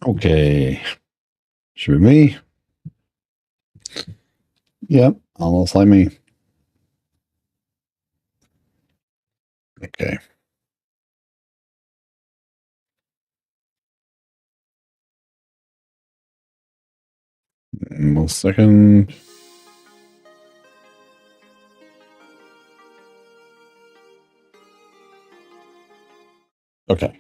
Okay, should be me. Yep, almost like me. Okay. One second. Okay.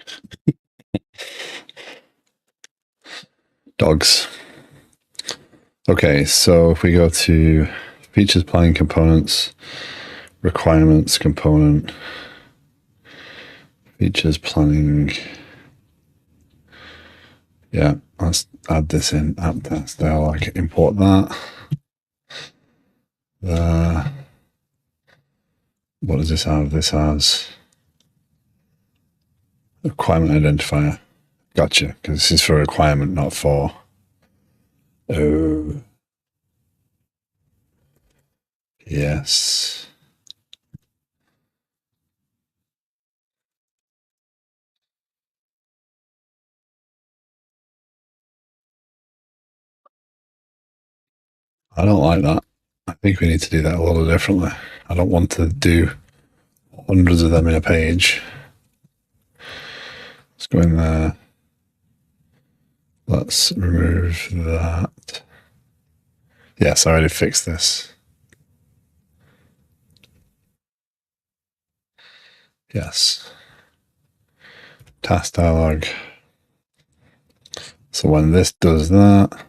Dogs. Okay, so if we go to features, planning, components, requirements, component, features, planning. Yeah, let's add this in app test. I'll like import that. What does this have? This has requirement identifier. Gotcha, because this is for a requirement, not for. Oh. Yes. I don't like that. I think we need to do that a little differently. I don't want to do hundreds of them in a page. Let's go in there. Let's remove that. Yes, I already fixed this. Yes. Task dialog. So when this does that,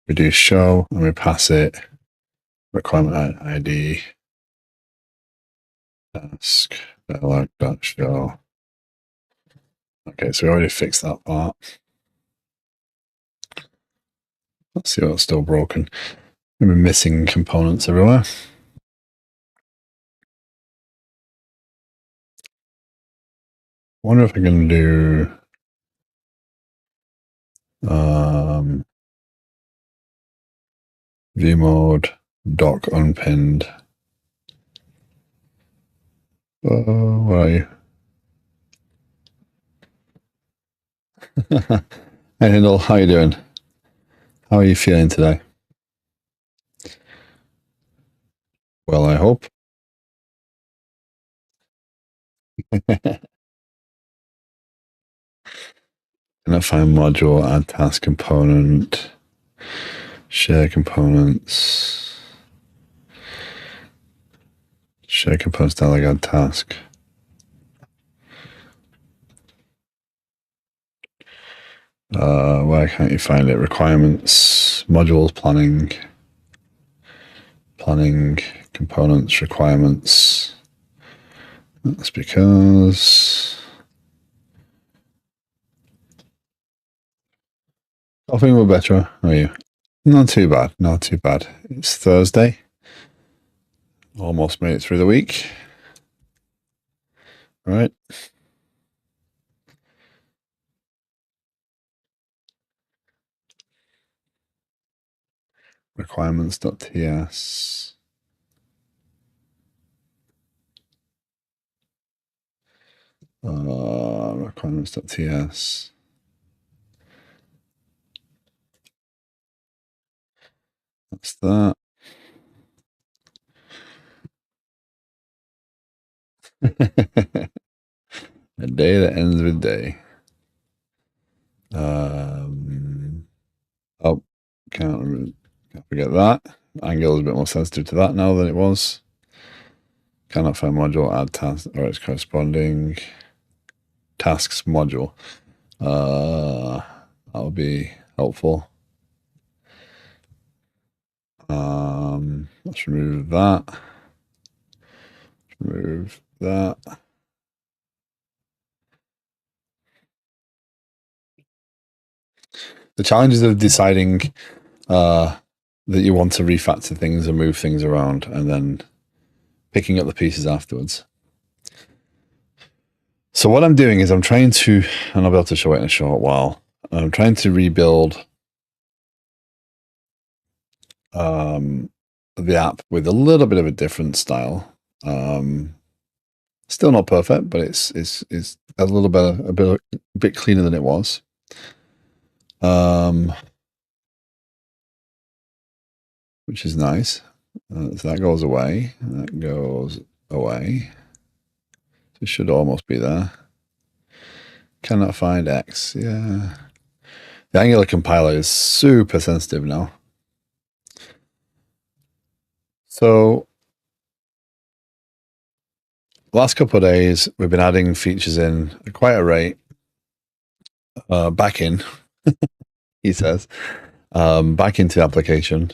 we do show and we pass it requirement ID task dialog.show. Okay, so we already fixed that part. Let's see what's still broken. We're missing components everywhere. I wonder if I can do view mode, doc unpinned. Where are you? Hey, Hindle, how you doing? How are you feeling today? Well, I hope. Can I find module, add task component, share components, share components dialog, add task. Where can't you find it? Requirements, modules, planning, components, requirements. That's because I think we're better. How are you? Not too bad. Not too bad. It's Thursday. Almost made it through the week. All right. Requirements.ts. Requirements.ts. That's that. A day that ends with day. Oh, can't forget that. Angular is a bit more sensitive to that now than it was. Cannot find module, add task, or its corresponding tasks module. That would be helpful. Let's remove that. Remove that. The challenges of deciding that you want to refactor things and move things around and then picking up the pieces afterwards. So what I'm doing is I'm trying to, and I'll be able to show it in a short while, I'm trying to rebuild the app with a little bit of a different style. Still not perfect, but it's a little better, a bit cleaner than it was. which is nice. So that goes away. That goes away. It should almost be there. Cannot find X. Yeah. The Angular compiler is super sensitive now. So last couple of days, we've been adding features in at quite a rate. Back in, he says, back into the application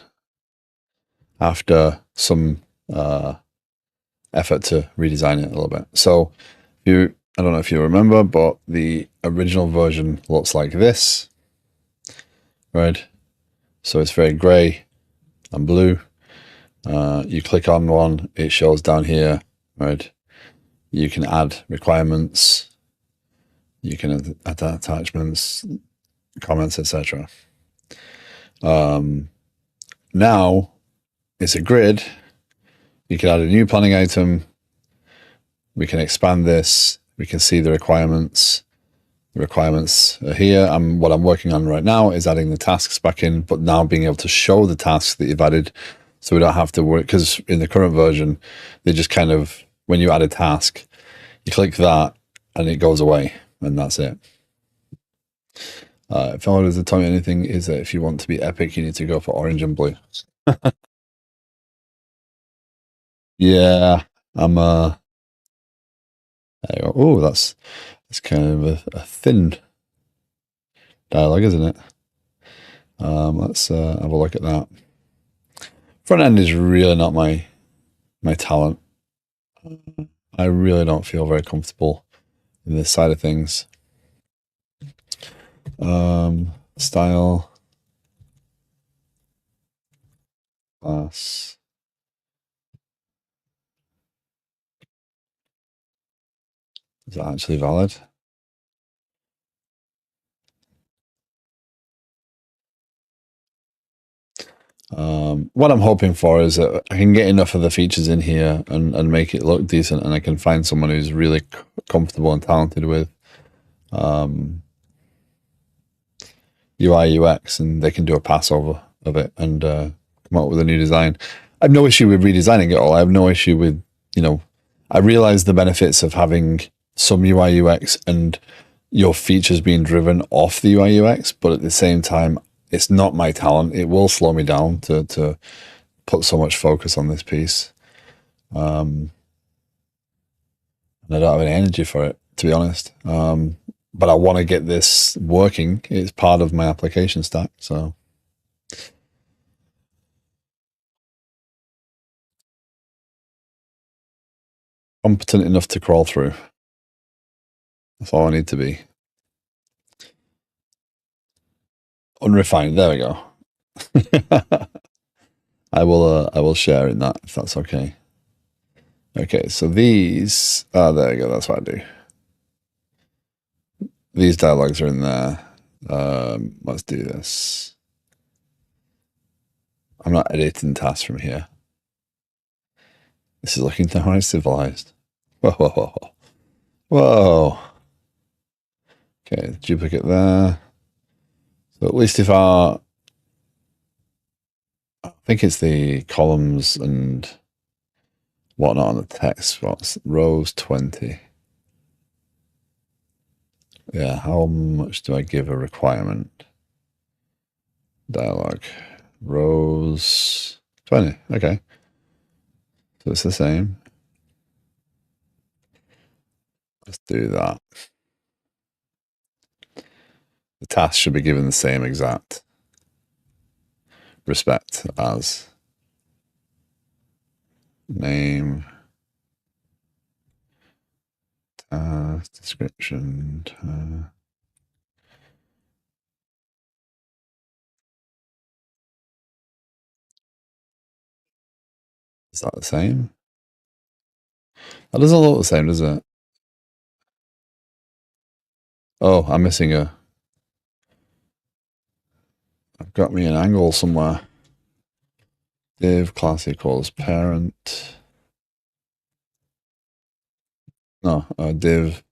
after some effort to redesign it a little bit. So I don't know if you remember, but the original version looks like this, right? So it's very gray and blue. You click on one, it shows down here, right? You can add requirements, you can add attachments, comments, etc. Now it's a grid. You can add a new planning item. We can expand this. We can see the requirements. The requirements are here. What I'm working on right now is adding the tasks back in, but now being able to show the tasks that you've added, so we don't have to worry. Because in the current version, they just kind of, when you add a task, you click that and it goes away, and that's it. If I was to tell you anything, is that if you want to be epic, you need to go for orange and blue. Yeah, I'm oh, that's kind of a thin dialogue, isn't it? Let's have a look at that. Front end is really not my talent. I really don't feel very comfortable in this side of things. Style, class. Is that actually valid? What I'm hoping for is that I can get enough of the features in here and make it look decent, and I can find someone who's really comfortable and talented with UI UX, and they can do a passover of it and come up with a new design. I have no issue with redesigning it all. I have no issue with, I realize the benefits of having some UI UX and your features being driven off the UI UX, but at the same time, it's not my talent. It will slow me down to put so much focus on this piece. And I don't have any energy for it, to be honest. But I want to get this working. It's part of my application stack, so. Competent enough to crawl through. That's all I need to be. Unrefined. There we go. I will share in that if that's okay. Okay, so these. There you go. That's what I do. These dialogues are in there. Let's do this. I'm not editing tasks from here. This is looking downright civilized. Whoa, whoa, whoa, whoa. Whoa. Okay, duplicate there. So at least if I think it's the columns and whatnot on the text. What's rows 20? Yeah, how much do I give a requirement? Dialog. Rows 20. Okay. So it's the same. Let's do that. The task should be given the same exact respect as name, task, description. Is that the same? That doesn't look the same, does it? Oh, I'm missing a. I've got me an angle somewhere. Div class equals parent. No, div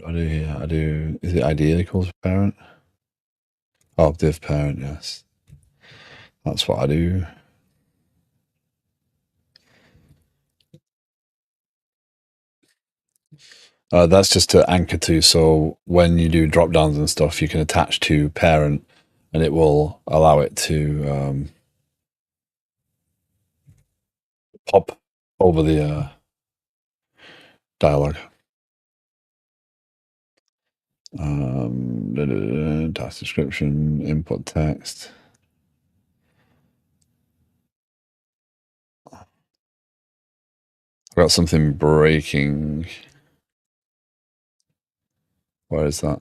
I do here. I do. Is it ID equals parent? Oh, div parent. Yes, that's what I do. That's just to anchor to. So when you do drop downs and stuff, you can attach to parent, and it will allow it to pop over the dialog. Task description, input text. I've got something breaking. Where is that?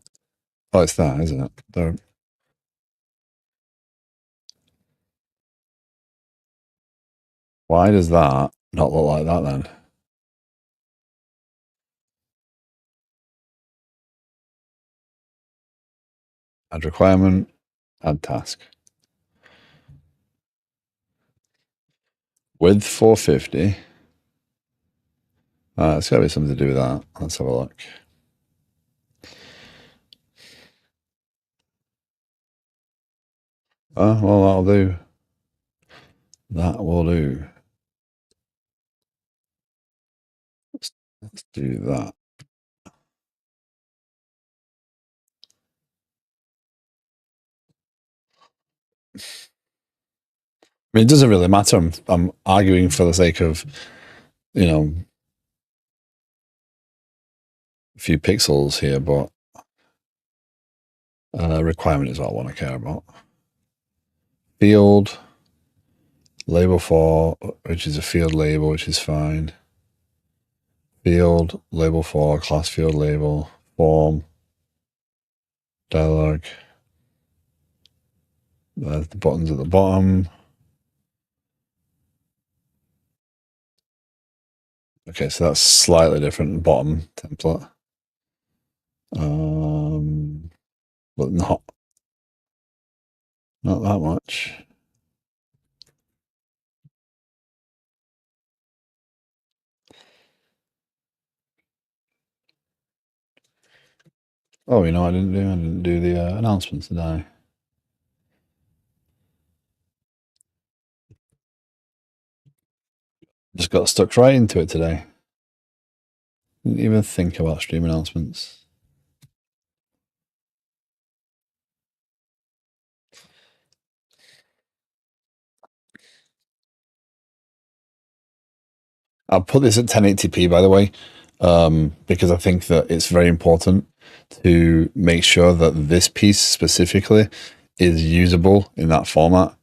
Oh, it's that, isn't it? There. Why does that not look like that then? Add requirement, add task. Width 450. It's got to be something to do with that. Let's have a look. Well, that'll do. That will do. Let's do that. I mean, it doesn't really matter. I'm arguing for the sake of, you know, a few pixels here, but requirement is all I want to care about. Field, label for, which is a field label, which is fine. Field, label for, class field label, form, dialog. There's the buttons at the bottom. Okay, so that's slightly different bottom template. But not that much. Oh, you know, I didn't do the announcements, did I? Just got stuck right into it today. Didn't even think about stream announcements. I'll put this at 1080p, by the way, because I think that it's very important to make sure that this piece specifically is usable in that format.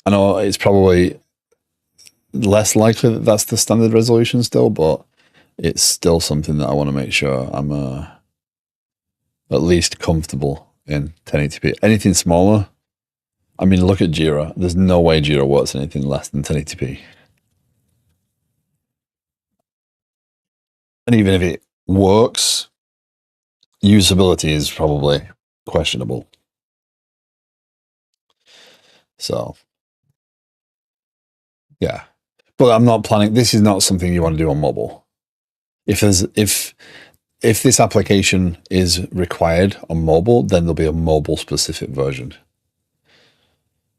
I know it's probably less likely that that's the standard resolution still, but it's still something that I want to make sure I'm at least comfortable in 1080p. Anything smaller, I mean, look at Jira. There's no way Jira works anything less than 1080p. And even if it works, usability is probably questionable. So, yeah. But I'm not planning, this is not something you want to do on mobile. If this application is required on mobile, then there'll be a mobile specific version.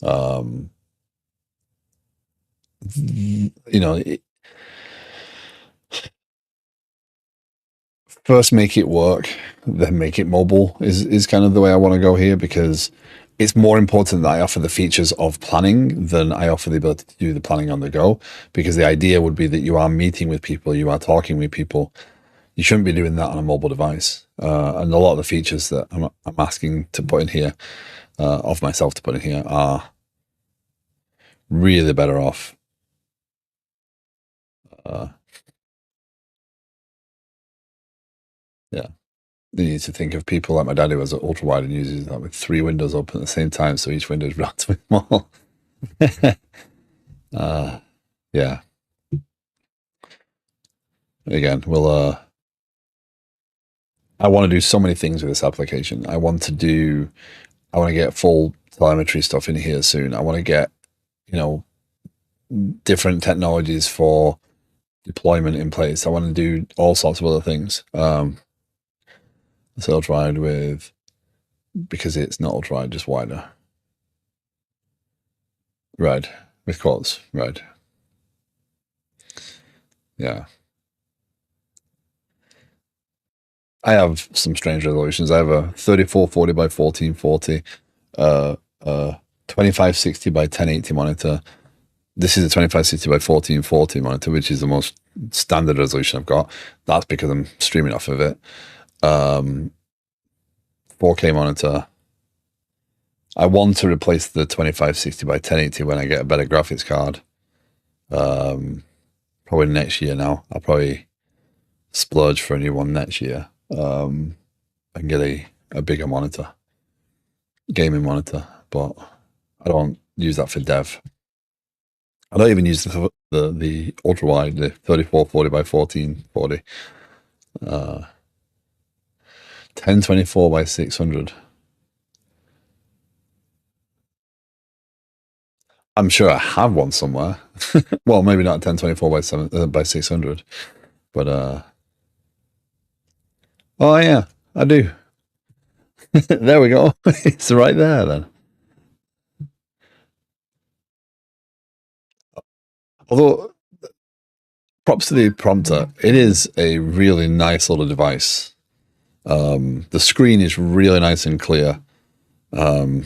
You know, first make it work, then make it mobile is kind of the way I want to go here, because it's more important that I offer the features of planning than I offer the ability to do the planning on the go, because the idea would be that you are meeting with people, you are talking with people. You shouldn't be doing that on a mobile device. And a lot of the features that I'm asking to put in here, of myself to put in here, are really better off. Yeah. You need to think of people like my dad, who has an ultra wide and uses that with 3 windows open at the same time, so each window is relatively small. Yeah. Again, we'll I want to do so many things with this application. I want to get full telemetry stuff in here soon. I want to get, you know, different technologies for deployment in place. I want to do all sorts of other things. So ultra-wide with, because it's not ultra-wide, just wider. Red with quads, red. Yeah. I have some strange resolutions. I have a 3440 by 1440, 2560 by 1080 monitor. This is a 2560 by 1440 monitor, which is the most standard resolution I've got. That's because I'm streaming off of it. 4K monitor. I want to replace the 2560 by 1080 when I get a better graphics card. Probably next year now. I'll probably splurge for a new one next year. And get a bigger monitor, gaming monitor, but I don't use that for dev. I don't even use the ultra wide, the 3440 by 1440, 1024 by 600. I'm sure I have one somewhere. Well, maybe not 1024 by 600, but oh yeah, I do. There we go. It's right there then. Although, props to the prompter, it is a really nice little device. The screen is really nice and clear. I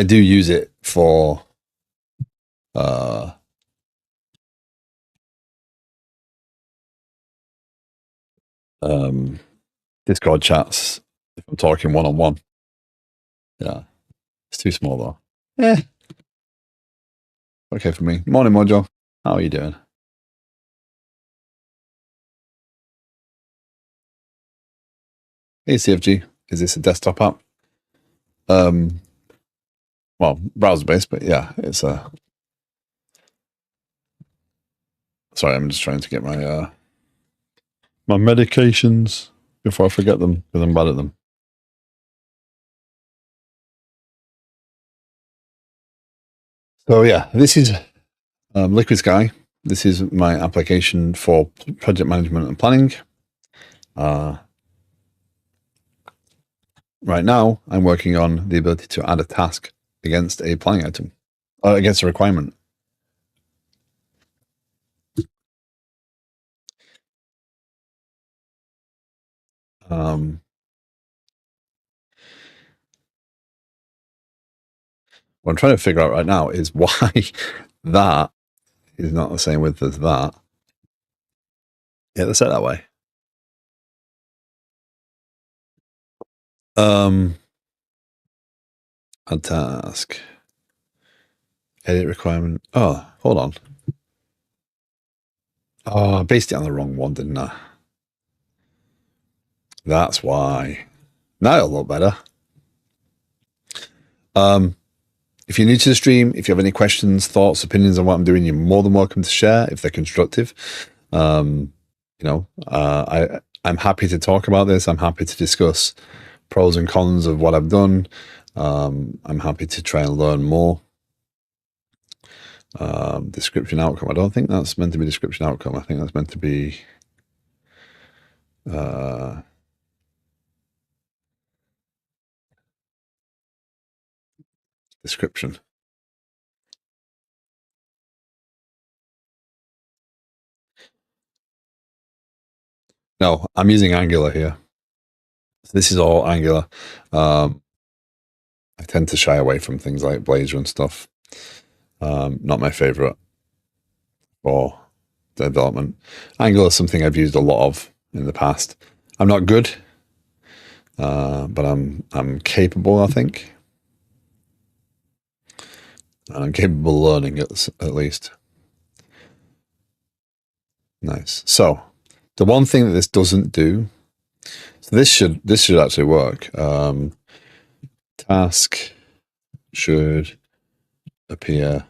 do use it for Discord chats if I'm talking one-on-one. Yeah, it's too small though. Yeah, okay for me. Morning, Mojo. How are you doing? Hey, CFG. Is this a desktop app? Well, browser-based, but yeah, it's a... Sorry, I'm just trying to get my my medications before I forget them, because I'm bad at them. So yeah, this is Liquid Sky. This is my application for project management and planning. Right now, I'm working on the ability to add a task against a planning item, against a requirement. What I'm trying to figure out right now is why that is not the same width as that. Yeah, let's set that way. A task. Edit requirement. Oh, hold on. Oh, I based it on the wrong one, didn't I? That's why. Now it'll look better. If you're new to the stream, if you have any questions, thoughts, opinions on what I'm doing, you're more than welcome to share if they're constructive. I'm happy to talk about this. I'm happy to discuss pros and cons of what I've done. I'm happy to try and learn more. Description outcome. I don't think that's meant to be description outcome. I think that's meant to be description. No, I'm using Angular here. So this is all Angular. I tend to shy away from things like Blazor and stuff. Not my favorite for development. Angular is something I've used a lot of in the past. I'm not good, but I'm capable, I think. And I'm capable of learning at least. Nice. So the one thing that this doesn't do, so this should actually work. Task should appear.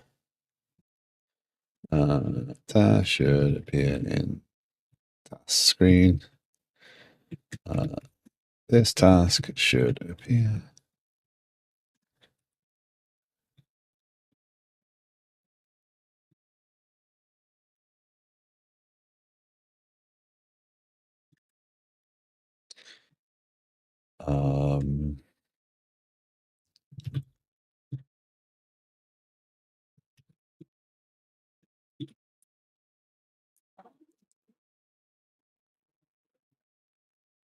Task should appear in task screen. This task should appear. Um,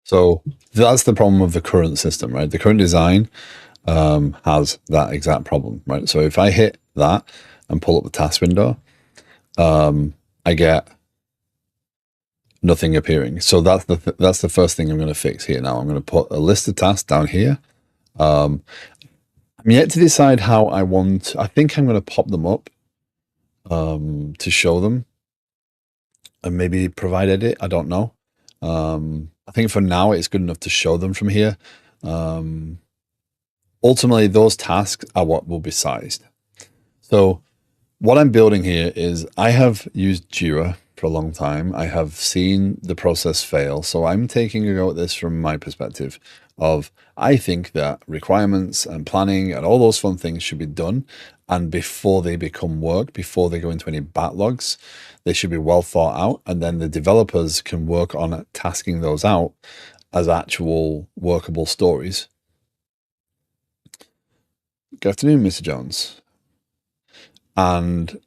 so that's the problem of the current system, right? The current design has that exact problem, right? So if I hit that and pull up the task window, I get nothing appearing. So that's the first thing I'm going to fix here. Now I'm going to put a list of tasks down here. I'm yet to decide how I want. I think I'm going to pop them up to show them and maybe provide edit. I don't know. I think for now it's good enough to show them from here. Ultimately, those tasks are what will be sized. So what I'm building here is I have used Jira for a long time. I have seen the process fail. So I'm taking a go at this from my perspective of I think that requirements and planning and all those fun things should be done. And before they become work, before they go into any backlogs, they should be well thought out. And then the developers can work on tasking those out as actual workable stories. Good afternoon, Mr. Jones. And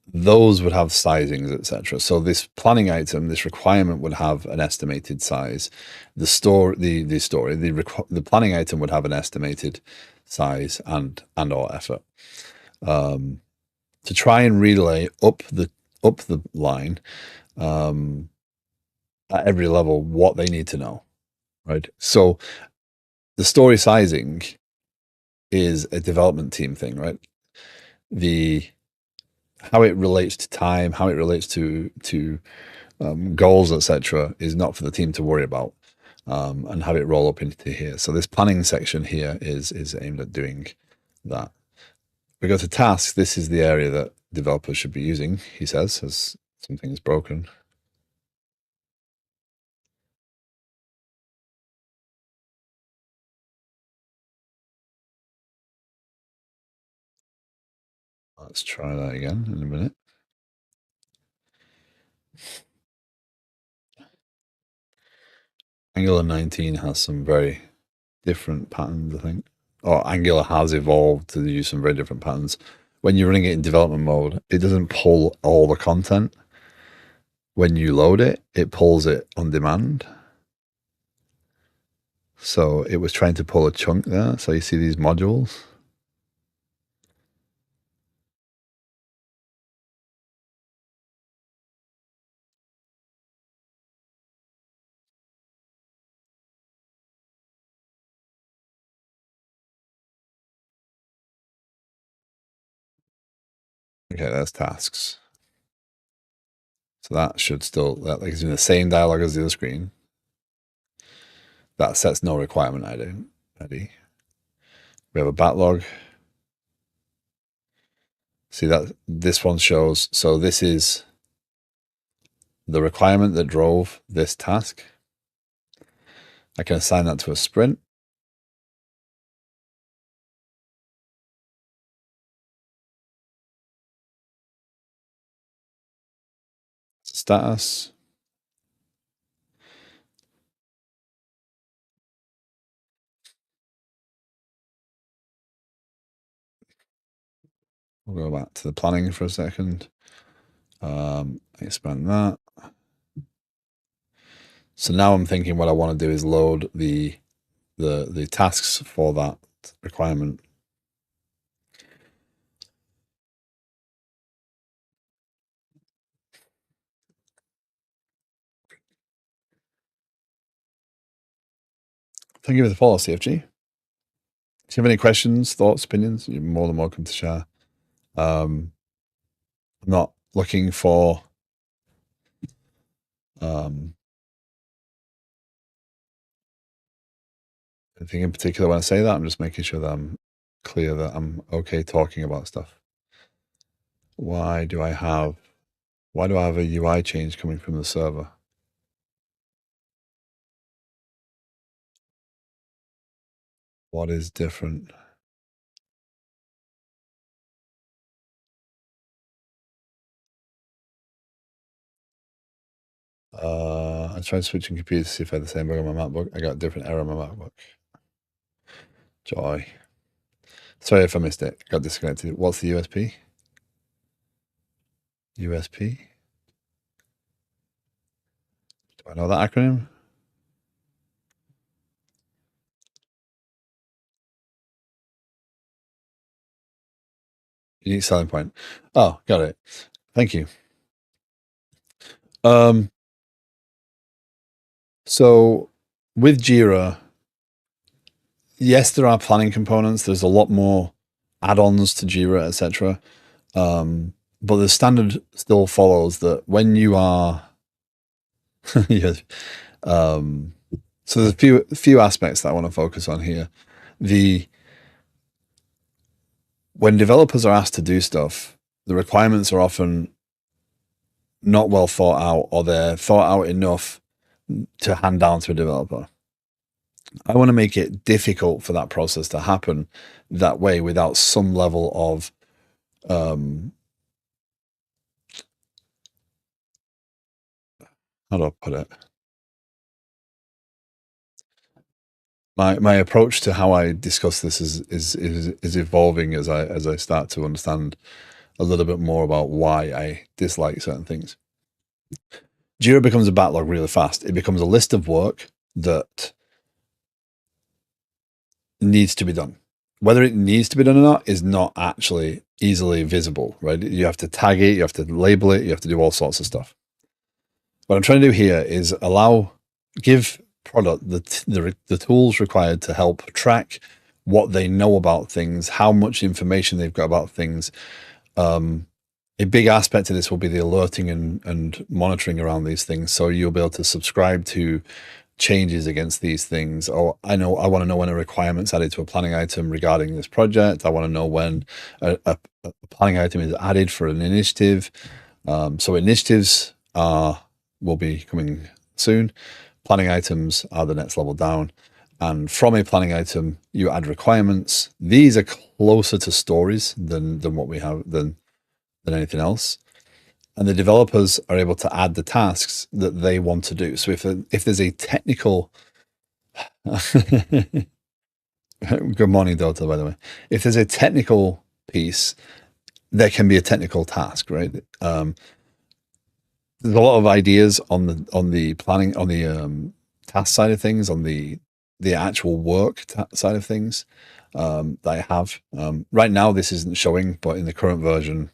those would have sizings, etc. So this planning item, this requirement would have an estimated size. The planning item would have an estimated size and or effort. To try and relay up the line at every level what they need to know, right? So the story sizing is a development team thing, right? The how it relates to time, how it relates to goals, etc., is not for the team to worry about, and have it roll up into here. So this planning section here is aimed at doing that. We go to tasks. This is the area that developers should be using. He says, as something is broken. Let's try that again in a minute. Angular 19 has some very different patterns, I think. Or Angular has evolved to use some very different patterns. When you're running it in development mode, it doesn't pull all the content. When you load it, it pulls it on demand. So it was trying to pull a chunk there. So you see these modules. Okay, there's tasks. So that should still, that like is in the same dialog as the other screen. That sets no requirement ID. We have a backlog. See that this one shows, so this is the requirement that drove this task. I can assign that to a sprint. Status. We'll go back to the planning for a second. Expand that. So now I'm thinking what I want to do is load the tasks for that requirement. Thank you for the follow, CFG. If you have any questions, thoughts, opinions, you're more than welcome to share. I'm not looking for anything in particular when I say that. I'm just making sure that I'm clear that I'm okay talking about stuff. Why do I have a UI change coming from the server? What is different? I tried switching computers to see if I had the same bug on my MacBook. I got a different error on my MacBook. Joy. Sorry if I missed it. Got disconnected. What's the USP? USP? Do I know that acronym? Unique selling point. Oh, got it. Thank you. So with Jira, yes, there are planning components. There's a lot more add-ons to Jira, etc. But the standard still follows that when you are, yes. So there's a few aspects that I want to focus on here. When developers are asked to do stuff, the requirements are often not well thought out, or they're thought out enough to hand down to a developer. I want to make it difficult for that process to happen that way without some level of how do I put it? My approach to how I discuss this is evolving as I start to understand a little bit more about why I dislike certain things. Jira becomes a backlog really fast. It becomes a list of work that needs to be done. Whether it needs to be done or not is not actually easily visible, right? You have to tag it, you have to label it, you have to do all sorts of stuff. What I'm trying to do here is give product the tools required to help track what they know about things, how much information they've got about things. A big aspect of this will be the alerting and monitoring around these things. So you'll be able to subscribe to changes against these things. Or I want to know when a requirement's added to a planning item regarding this project. I want to know when a planning item is added for an initiative. So initiatives will be coming soon. Planning items are the next level down. And from a planning item, you add requirements. These are closer to stories than what we have than anything else. And the developers are able to add the tasks that they want to do. So if there's a technical good morning, Delta, by the way. If there's a technical piece, there can be a technical task, right? There's a lot of ideas on the planning, on the task side of things, on the actual work side of things that I have. Right now, this isn't showing, but in the current version,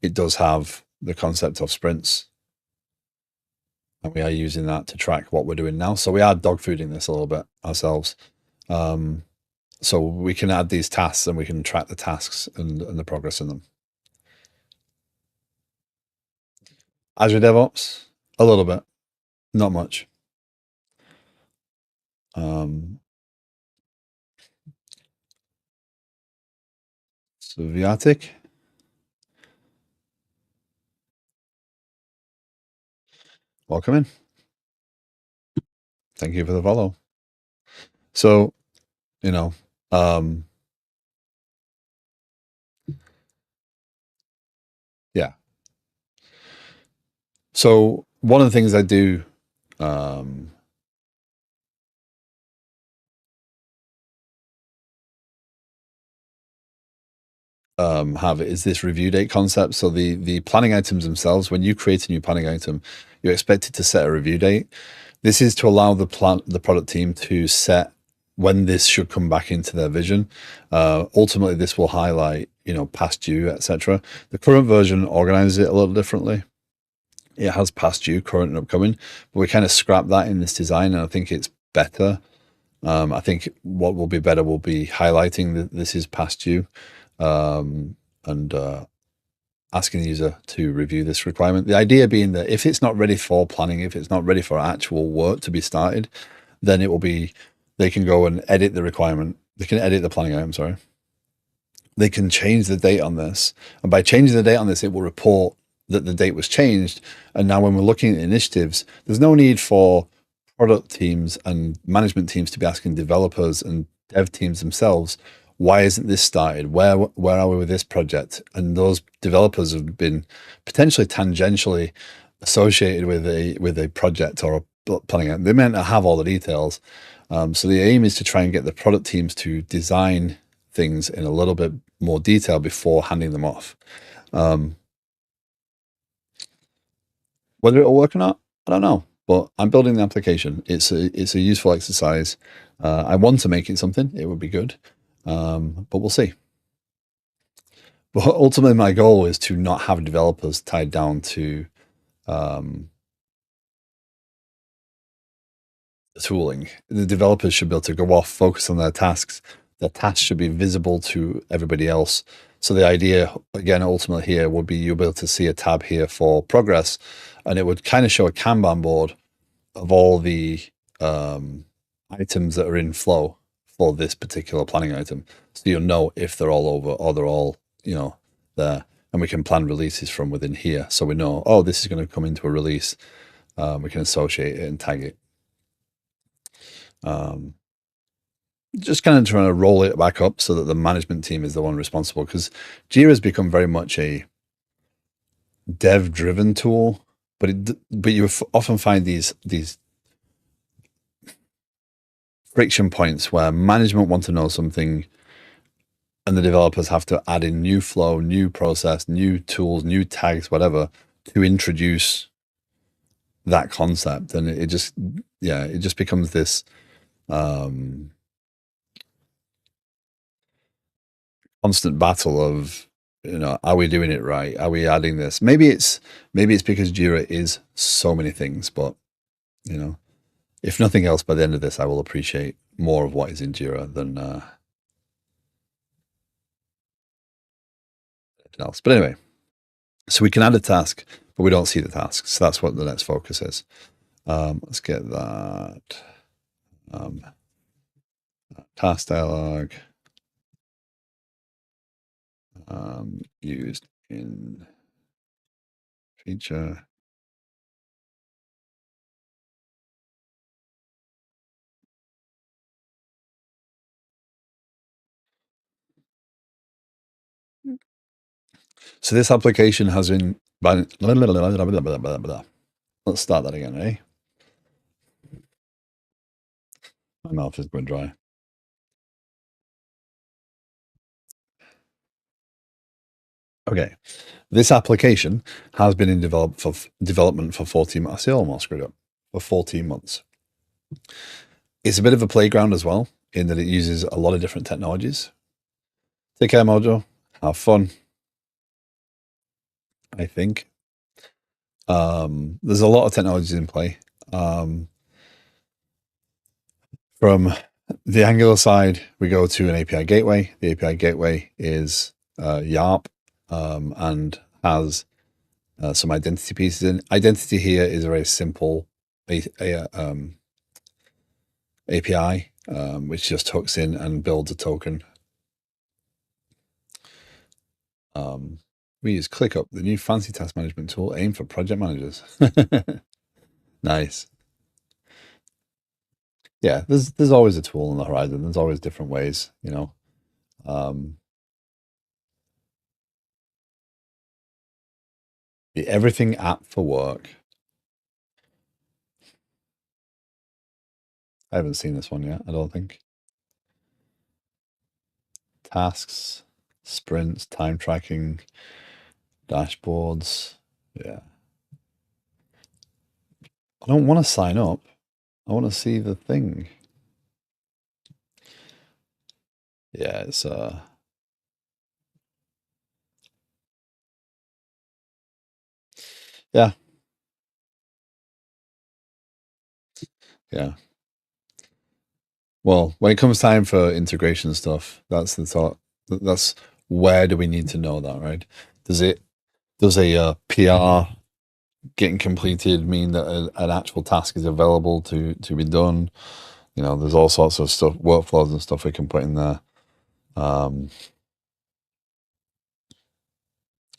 it does have the concept of sprints. And we are using that to track what we're doing now. So we are dog fooding this a little bit ourselves. So we can add these tasks and we can track the tasks and the progress in them. Azure DevOps, a little bit, not much. So Viatic. Welcome in. Thank you for the follow. So, yeah. So one of the things I do, have is this review date concept. So the planning items themselves, when you create a new planning item, you're expected to set a review date. This is to allow the product team to set when this should come back into their vision. Ultimately, this will highlight, past due, etc. The current version organizes it a little differently. It has past due, current, and upcoming, but we kind of scrap that in this design, and I think it's better. I think what will be better will be highlighting that this is past due, and asking the user to review this requirement. The idea being that if it's not ready for planning, if it's not ready for actual work to be started, then they can go and edit the requirement. They can edit the planning item, sorry. They can change the date on this. And by changing the date on this, it will report that the date was changed. And now when we're looking at initiatives, there's no need for product teams and management teams to be asking developers and dev teams themselves, why isn't this started? Where are we with this project? And those developers have been potentially tangentially associated with a project or planning out. They may not have all the details. So the aim is to try and get the product teams to design things in a little bit more detail before handing them off. Whether it'll work or not, I don't know. But I'm building the application. It's a useful exercise. I want to make it something. It would be good, but we'll see. But ultimately, my goal is to not have developers tied down to tooling. The developers should be able to go off, focus on their tasks. Their tasks should be visible to everybody else. So the idea, again, ultimately here would be you'll be able to see a tab here for progress, and it would kind of show a Kanban board of all the items that are in flow for this particular planning item. So you'll know if they're all over or they're all, there. And we can plan releases from within here. So we know, oh, this is going to come into a release. We can associate it and tag it. Just kind of trying to roll it back up so that the management team is the one responsible, because Jira has become very much a dev-driven tool, but you often find these friction points where management want to know something and the developers have to add in new flow, new process, new tools, new tags, whatever, to introduce that concept. And it just becomes this constant battle of, are we doing it right? Are we adding this? Maybe it's because Jira is so many things, but if nothing else, by the end of this, I will appreciate more of what is in Jira than anything else. But anyway, so we can add a task, but we don't see the task. So that's what the next focus is. Let's get that task dialog used in feature. So this application has been. Let's start that again, eh? My mouth is going dry. Okay, this application has been in development for 14 months. I say almost screwed up. For 14 months. It's a bit of a playground as well, in that it uses a lot of different technologies. Take care, Mojo. Have fun. I think. There's a lot of technologies in play. From the Angular side, we go to an API gateway. The API gateway is YARP and has some identity pieces in. Identity here is a very simple API, which just hooks in and builds a token. We use ClickUp, the new fancy task management tool aimed for project managers. Nice. Yeah, there's always a tool on the horizon. There's always different ways, the everything app for work. I haven't seen this one yet, I don't think. Tasks, sprints, time tracking, dashboards. Yeah. I don't want to sign up. I want to see the thing. Yeah, it's yeah. Yeah. Well, when it comes time for integration stuff, that's the thought. That's where do we need to know that, right? Does a PR getting completed mean that an actual task is available to be done? There's all sorts of stuff, workflows and stuff we can put in there.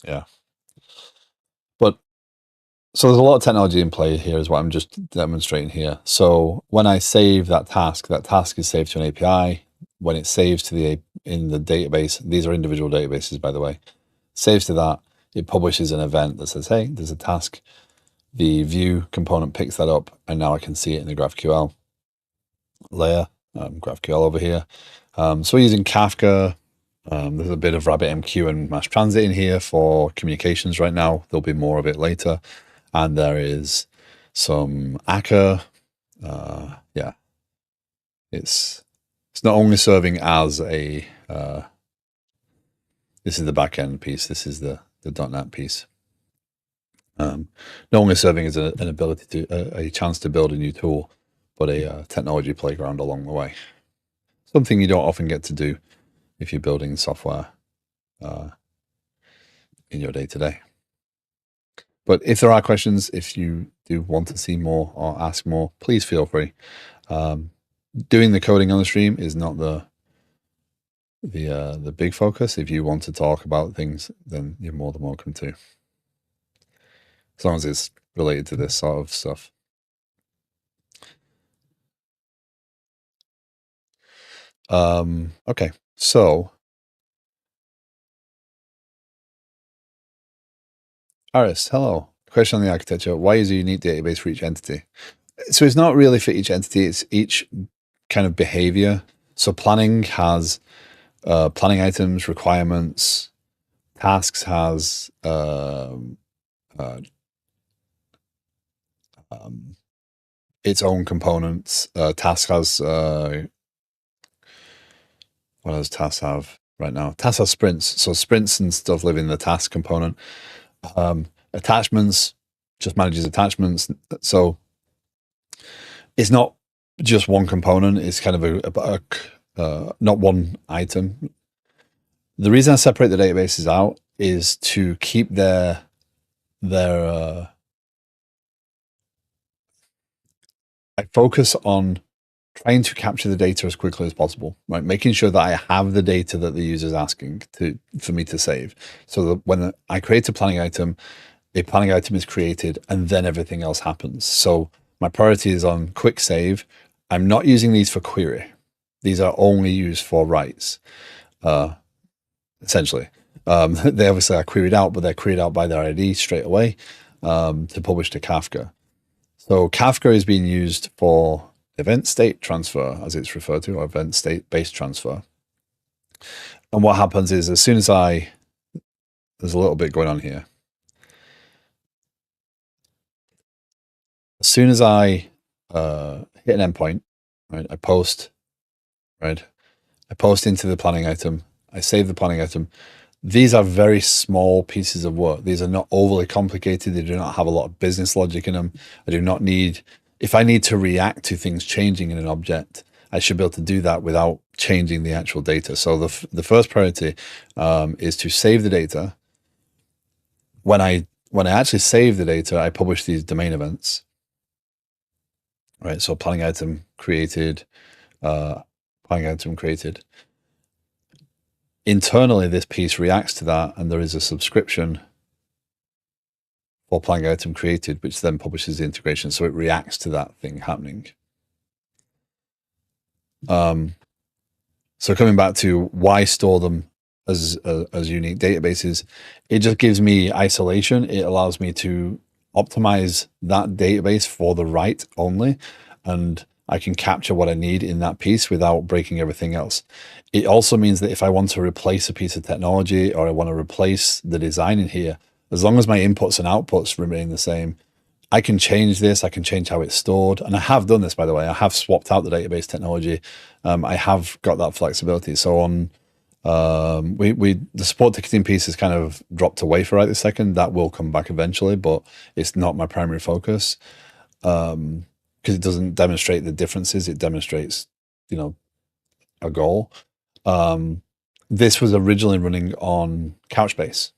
Yeah. But so there's a lot of technology in play here is what I'm just demonstrating here. So when I save that task is saved to an API. When it saves to in the database, these are individual databases, by the way, saves to that, it publishes an event that says, hey, there's a task the view component picks that up, and now I can see it in the GraphQL layer, GraphQL over here. So we're using Kafka. There's a bit of RabbitMQ and mass transit in here for communications right now. There'll be more of it later. And there is some Akka. Yeah, it's not only serving as a, this is the backend piece. This is the .NET piece. Not only serving as an ability to, a chance to build a new tool, but a technology playground along the way. Something you don't often get to do if you're building software in your day-to-day. But if there are questions, if you do want to see more or ask more, please feel free. Doing the coding on the stream is not the big focus. If you want to talk about things, then you're more than welcome to, as long as it's related to this sort of stuff. Okay, so Aris, hello. Question on the architecture: why is a unique database for each entity? So it's not really for each entity; it's each kind of behavior. So planning has planning items, requirements. Tasks has its own components. Task has what does task have right now? Task has sprints. So sprints and stuff live in the task component. Attachments just manages attachments. So it's not just one component. It's kind of not one item. The reason I separate the databases out is to keep their I focus on trying to capture the data as quickly as possible, right? Making sure that I have the data that the user is asking for me to save. So that when I create a planning item is created and then everything else happens. So my priority is on quick save. I'm not using these for query. These are only used for writes, essentially. They obviously are queried out, but they're queried out by their ID straight away to publish to Kafka. So Kafka is being used for event state transfer, as it's referred to, or event state based transfer. And what happens is, as soon as there's a little bit going on here. As soon as I hit an endpoint, right, I post into the planning item, I save the planning item. These are very small pieces of work. These are not overly complicated. They do not have a lot of business logic in them. I do not need, if I need to react to things changing in an object, I should be able to do that without changing the actual data. So the first priority is to save the data. When I actually save the data, I publish these domain events. Right, so planning item created, Internally, this piece reacts to that, and there is a subscription for planning item created, which then publishes the integration. So it reacts to that thing happening. So coming back to why store them as unique databases, it just gives me isolation. It allows me to optimize that database for the write only, and I can capture what I need in that piece without breaking everything else. It also means that if I want to replace a piece of technology or I want to replace the design in here, as long as my inputs and outputs remain the same, I can change this. I can change how it's stored. And I have done this, by the way. I have swapped out the database technology. I have got that flexibility. So on the support ticketing piece is kind of dropped away for right this second. That will come back eventually, but it's not my primary focus because it doesn't demonstrate the differences. It demonstrates, a goal. This was originally running on Couchbase.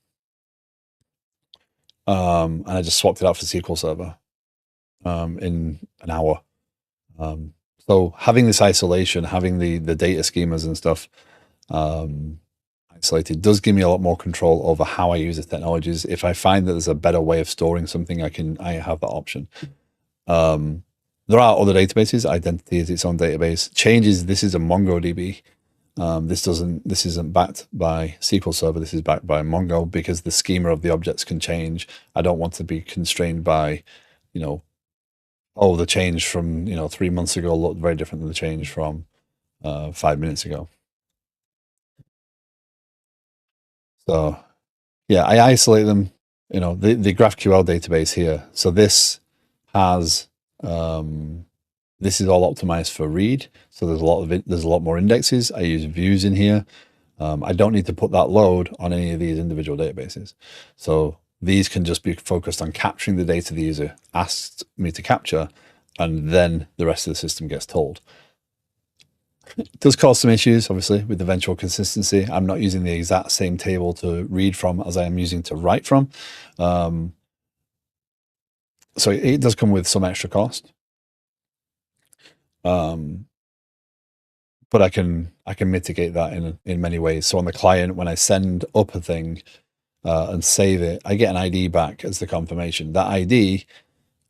And I just swapped it out for SQL Server in an hour. So having this isolation, having the data schemas and stuff isolated does give me a lot more control over how I use the technologies. If I find that there's a better way of storing something, I have that option. There are other databases. Identity is its own database. Changes. This is a MongoDB. This isn't backed by SQL Server. This is backed by Mongo because the schema of the objects can change. I don't want to be constrained by you know, oh, the change from, 3 months ago looked very different than the change from 5 minutes ago. So yeah, I isolate them. The GraphQL database here. So this has this is all optimized for read. So there's a lot more indexes. I use views in here. I don't need to put that load on any of these individual databases. So these can just be focused on capturing the data the user asked me to capture, and then the rest of the system gets told. It does cause some issues, obviously, with eventual consistency. I'm not using the exact same table to read from as I am using to write from. So it does come with some extra cost. But I can mitigate that in many ways. So on the client, when I send up a thing and save it, I get an ID back as the confirmation. That ID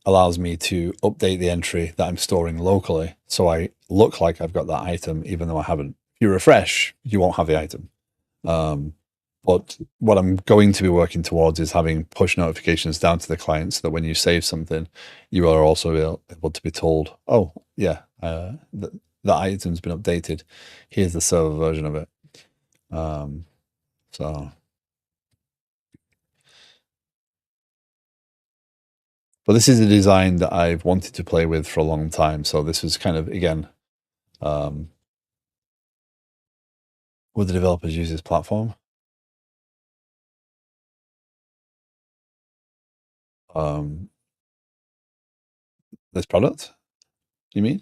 allows me to update the entry that I'm storing locally, so I look like I've got that item, even though I haven't. If you refresh, you won't have the item. But what I'm going to be working towards is having push notifications down to the client, so that when you save something, you are also able to be told, oh, yeah, that item's been updated. Here's the server version of it. But this is a design that I've wanted to play with for a long time. So this was kind of, again, would the developers use this platform? This product, you mean?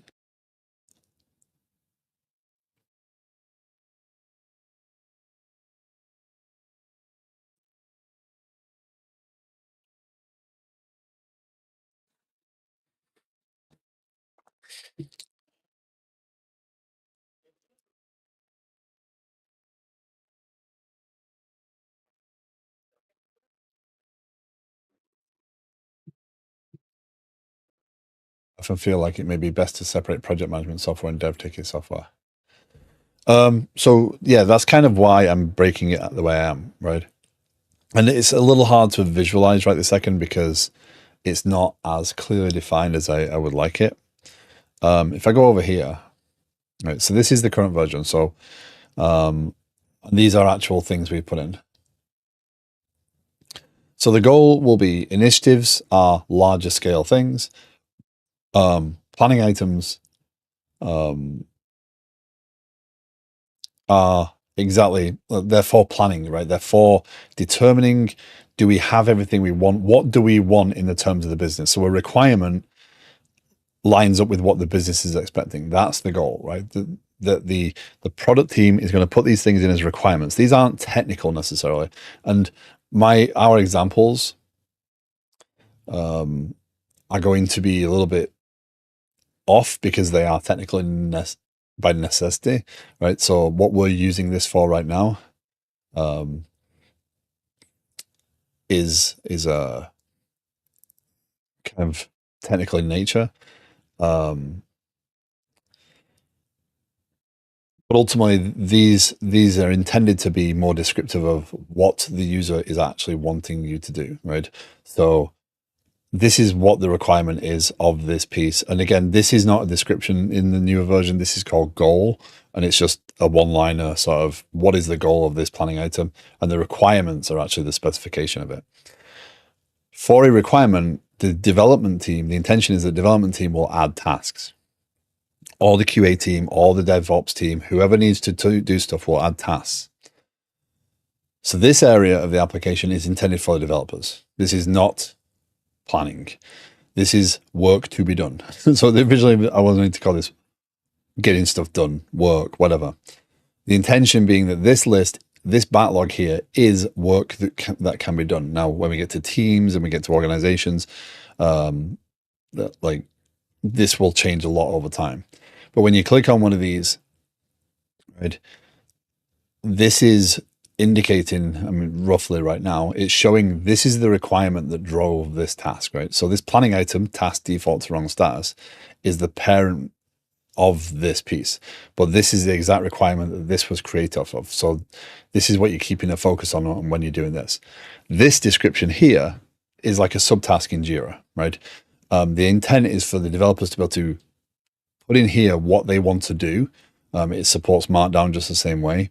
I often feel like it may be best to separate project management software and dev ticket software. So yeah, that's kind of why I'm breaking it the way I am, right? And it's a little hard to visualize right this second because it's not as clearly defined as I would like it. If I go over here, right, so this is the current version. So these are actual things we put in. So the goal will be initiatives are larger scale things. Planning items are exactly, they're for planning, right? They're for determining, do we have everything we want? What do we want in the terms of the business? So a requirement lines up with what the business is expecting. That's the goal, right? The product team is going to put these things in as requirements. These aren't technical necessarily. And our examples are going to be a little bit off because they are technical by necessity, right? So what we're using this for right now is a kind of technical in nature. But ultimately, these are intended to be more descriptive of what the user is actually wanting you to do, right? So this is what the requirement is of this piece. And again, this is not a description in the newer version. This is called goal. And it's just a one-liner sort of what is the goal of this planning item. And the requirements are actually the specification of it. For a requirement, the development team, the intention is that the development team will add tasks. Or the QA team, or the DevOps team, whoever needs to do stuff will add tasks. So this area of the application is intended for the developers. This is not planning. This is work to be done. So originally I wasn't going to call this getting stuff done, work, whatever. The intention being that this list, this backlog here is work that can be done. Now, when we get to teams and we get to organizations, like this will change a lot over time. But when you click on one of these, right, this is indicating, I mean, roughly right now, it's showing this is the requirement that drove this task, right? So this planning item, task default to wrong status, is the parent of this piece. But this is the exact requirement that this was created off of. So this is what you're keeping a focus on when you're doing this. This description here is like a subtask in Jira, right? The intent is for the developers to be able to put in here what they want to do. It supports Markdown just the same way.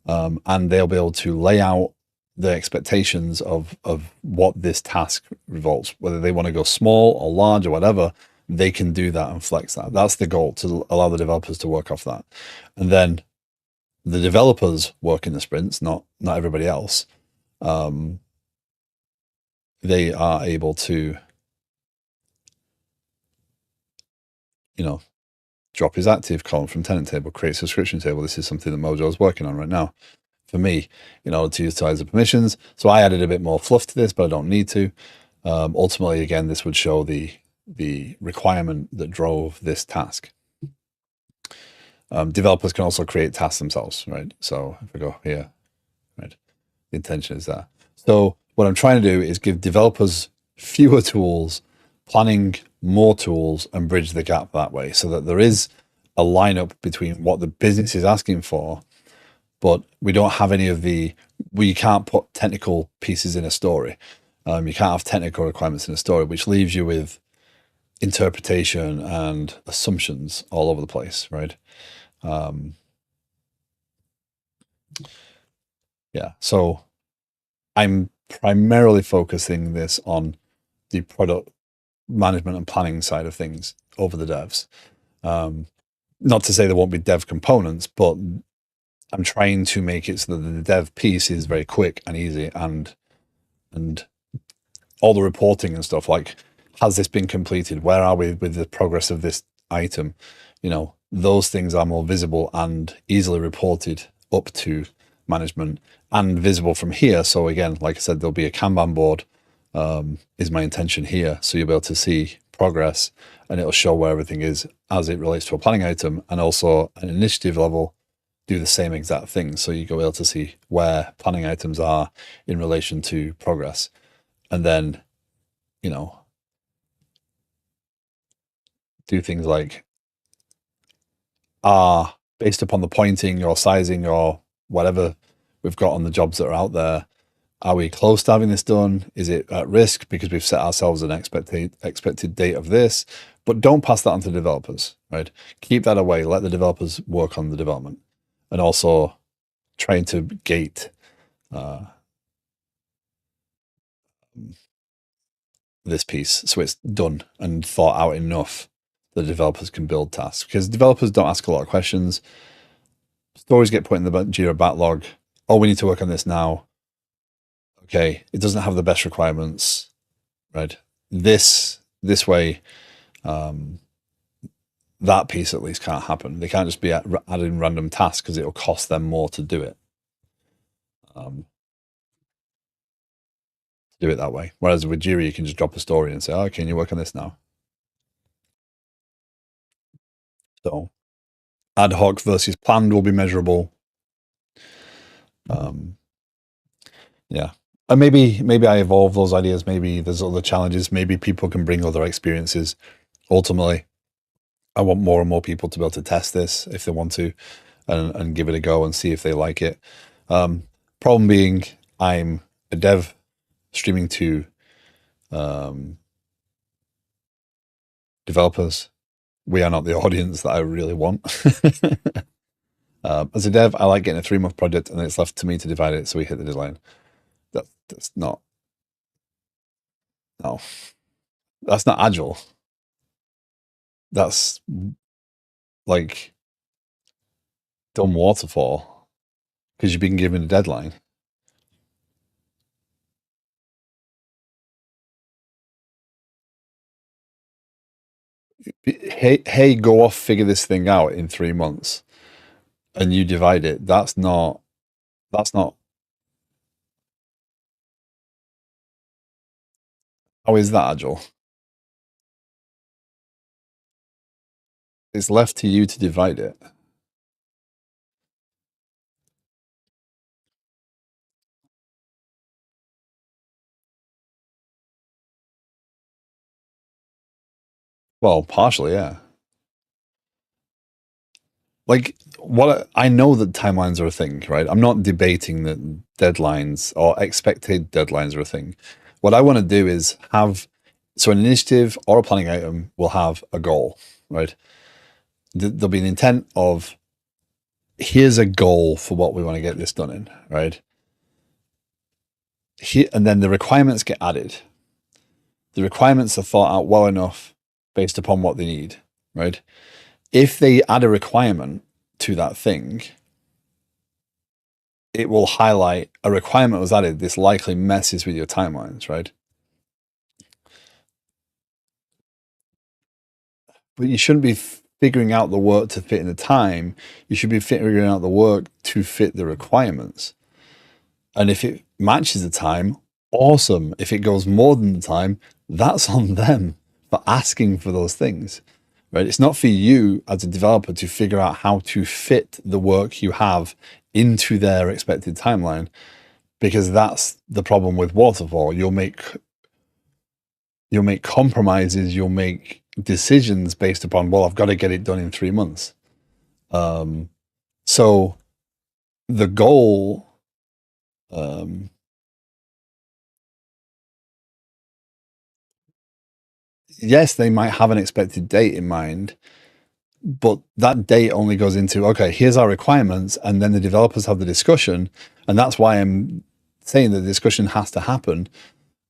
And they'll be able to lay out the expectations of what this task revolves, whether they want to go small or large or whatever, they can do that and flex that. That's the goal, to allow the developers to work off that. And then the developers work in the sprints, not everybody else. They are able to, drop his active column from tenant table, create subscription table. This is something that Mojo is working on right now for me in order to utilize the permissions. So I added a bit more fluff to this, but I don't need to. Ultimately, again, this would show the requirement that drove this task. Developers can also create tasks themselves, right? So if I go here, right, the intention is that. So what I'm trying to do is give developers fewer tools, planning more tools, and bridge the gap that way, so that there is a lineup between what the business is asking for, but we don't have any of we can't put technical pieces in a story. You can't have technical requirements in a story, which leaves you with interpretation and assumptions all over the place, right? Yeah, so I'm primarily focusing this on the product management and planning side of things over the devs. Not to say there won't be dev components, but I'm trying to make it so that the dev piece is very quick and easy, and all the reporting and stuff, like, has this been completed? Where are we with the progress of this item? Those things are more visible and easily reported up to management and visible from here. So again, like I said, there'll be a Kanban board, is my intention here. So you'll be able to see progress, and it'll show where everything is as it relates to a planning item, and also an initiative level do the same exact thing. So you'll be able to see where planning items are in relation to progress. And then, do things like, based upon the pointing or sizing or whatever we've got on the jobs that are out there, are we close to having this done? Is it at risk because we've set ourselves an expected date of this? But don't pass that on to developers, right? Keep that away. Let the developers work on the development, and also trying to gate this piece so it's done and thought out enough that developers can build tasks, because developers don't ask a lot of questions. Stories get put in the Jira backlog. Oh, we need to work on this now. Okay, it doesn't have the best requirements, right? This way, that piece at least can't happen. They can't just be adding random tasks because it'll cost them more to do it. Do it that way. Whereas with Jira, you can just drop a story and say, "Oh, can you work on this now?" So ad hoc versus planned will be measurable. Yeah. And maybe I evolve those ideas. Maybe there's other challenges. Maybe people can bring other experiences. Ultimately, I want more and more people to be able to test this if they want to, and give it a go and see if they like it. Problem being, I'm a dev streaming to developers. We are not the audience that I really want. As a dev, I like getting a 3-month project, and then it's left to me to divide it so we hit the deadline. That's not agile. That's like dumb waterfall, because you've been given a deadline. Hey, go off, figure this thing out in 3 months, and you divide it. That's not. How is that agile? It's left to you to divide it. Well, partially, yeah. Like, what I know that timelines are a thing, right? I'm not debating that deadlines or expected deadlines are a thing. What I want to do is have So an initiative or a planning item will have a goal, right? There'll be an intent of, here's a goal for what we want to get this done in, right? Here, and then the requirements get added. The requirements are thought out well enough based upon what they need, right? If they add a requirement to that thing, it will highlight a requirement was added. This likely messes with your timelines, right? But you shouldn't be figuring out the work to fit in the time. You should be figuring out the work to fit the requirements. And if it matches the time, awesome. If it goes more than the time, that's on them for asking for those things, right? It's not for you as a developer to figure out how to fit the work you have into their expected timeline, because that's the problem with waterfall. You'll make compromises, you'll make decisions based upon, well, I've got to get it done in 3 months. So the goal, yes, they might have an expected date in mind, but that date only goes into, okay, here's our requirements, and then the developers have the discussion. And that's why I'm saying the discussion has to happen,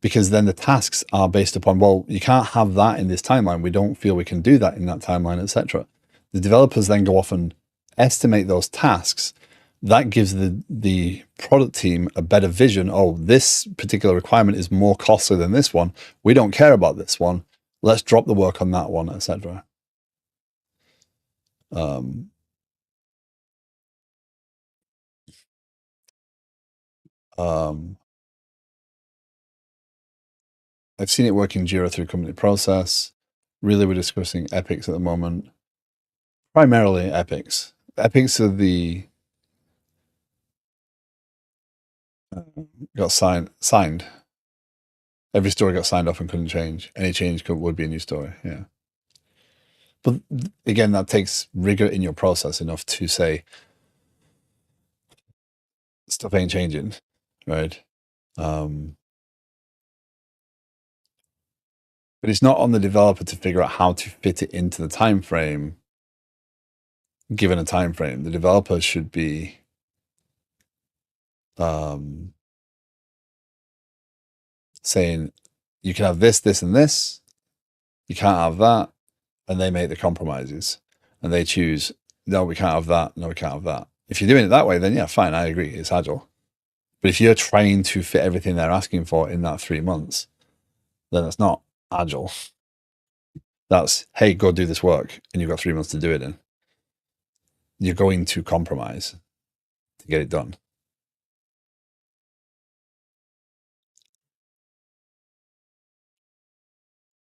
because then the tasks are based upon, well, you can't have that in this timeline. We don't feel we can do that in that timeline, etc. The developers then go off and estimate those tasks. That gives the product team a better vision. Oh, this particular requirement is more costly than this one. We don't care about this one. Let's drop the work on that one, etc. I've seen it work in Jira through company process. Really, we're discussing epics at the moment. Primarily epics. Epics are the got signed. Every story got signed off and couldn't change. Any change would be a new story. Yeah. But again, that takes rigor in your process enough to say stuff ain't changing, right? But it's not on the developer to figure out how to fit it into the time frame. Given a time frame, the developer should be saying, you can have this, this, and this. You can't have that. And they make the compromises. And they choose, no, we can't have that. No, we can't have that. If you're doing it that way, then yeah, fine, I agree. It's agile. But if you're trying to fit everything they're asking for in that 3 months, then it's not agile. That's, hey, go do this work. And you've got 3 months to do it in. You're going to compromise to get it done.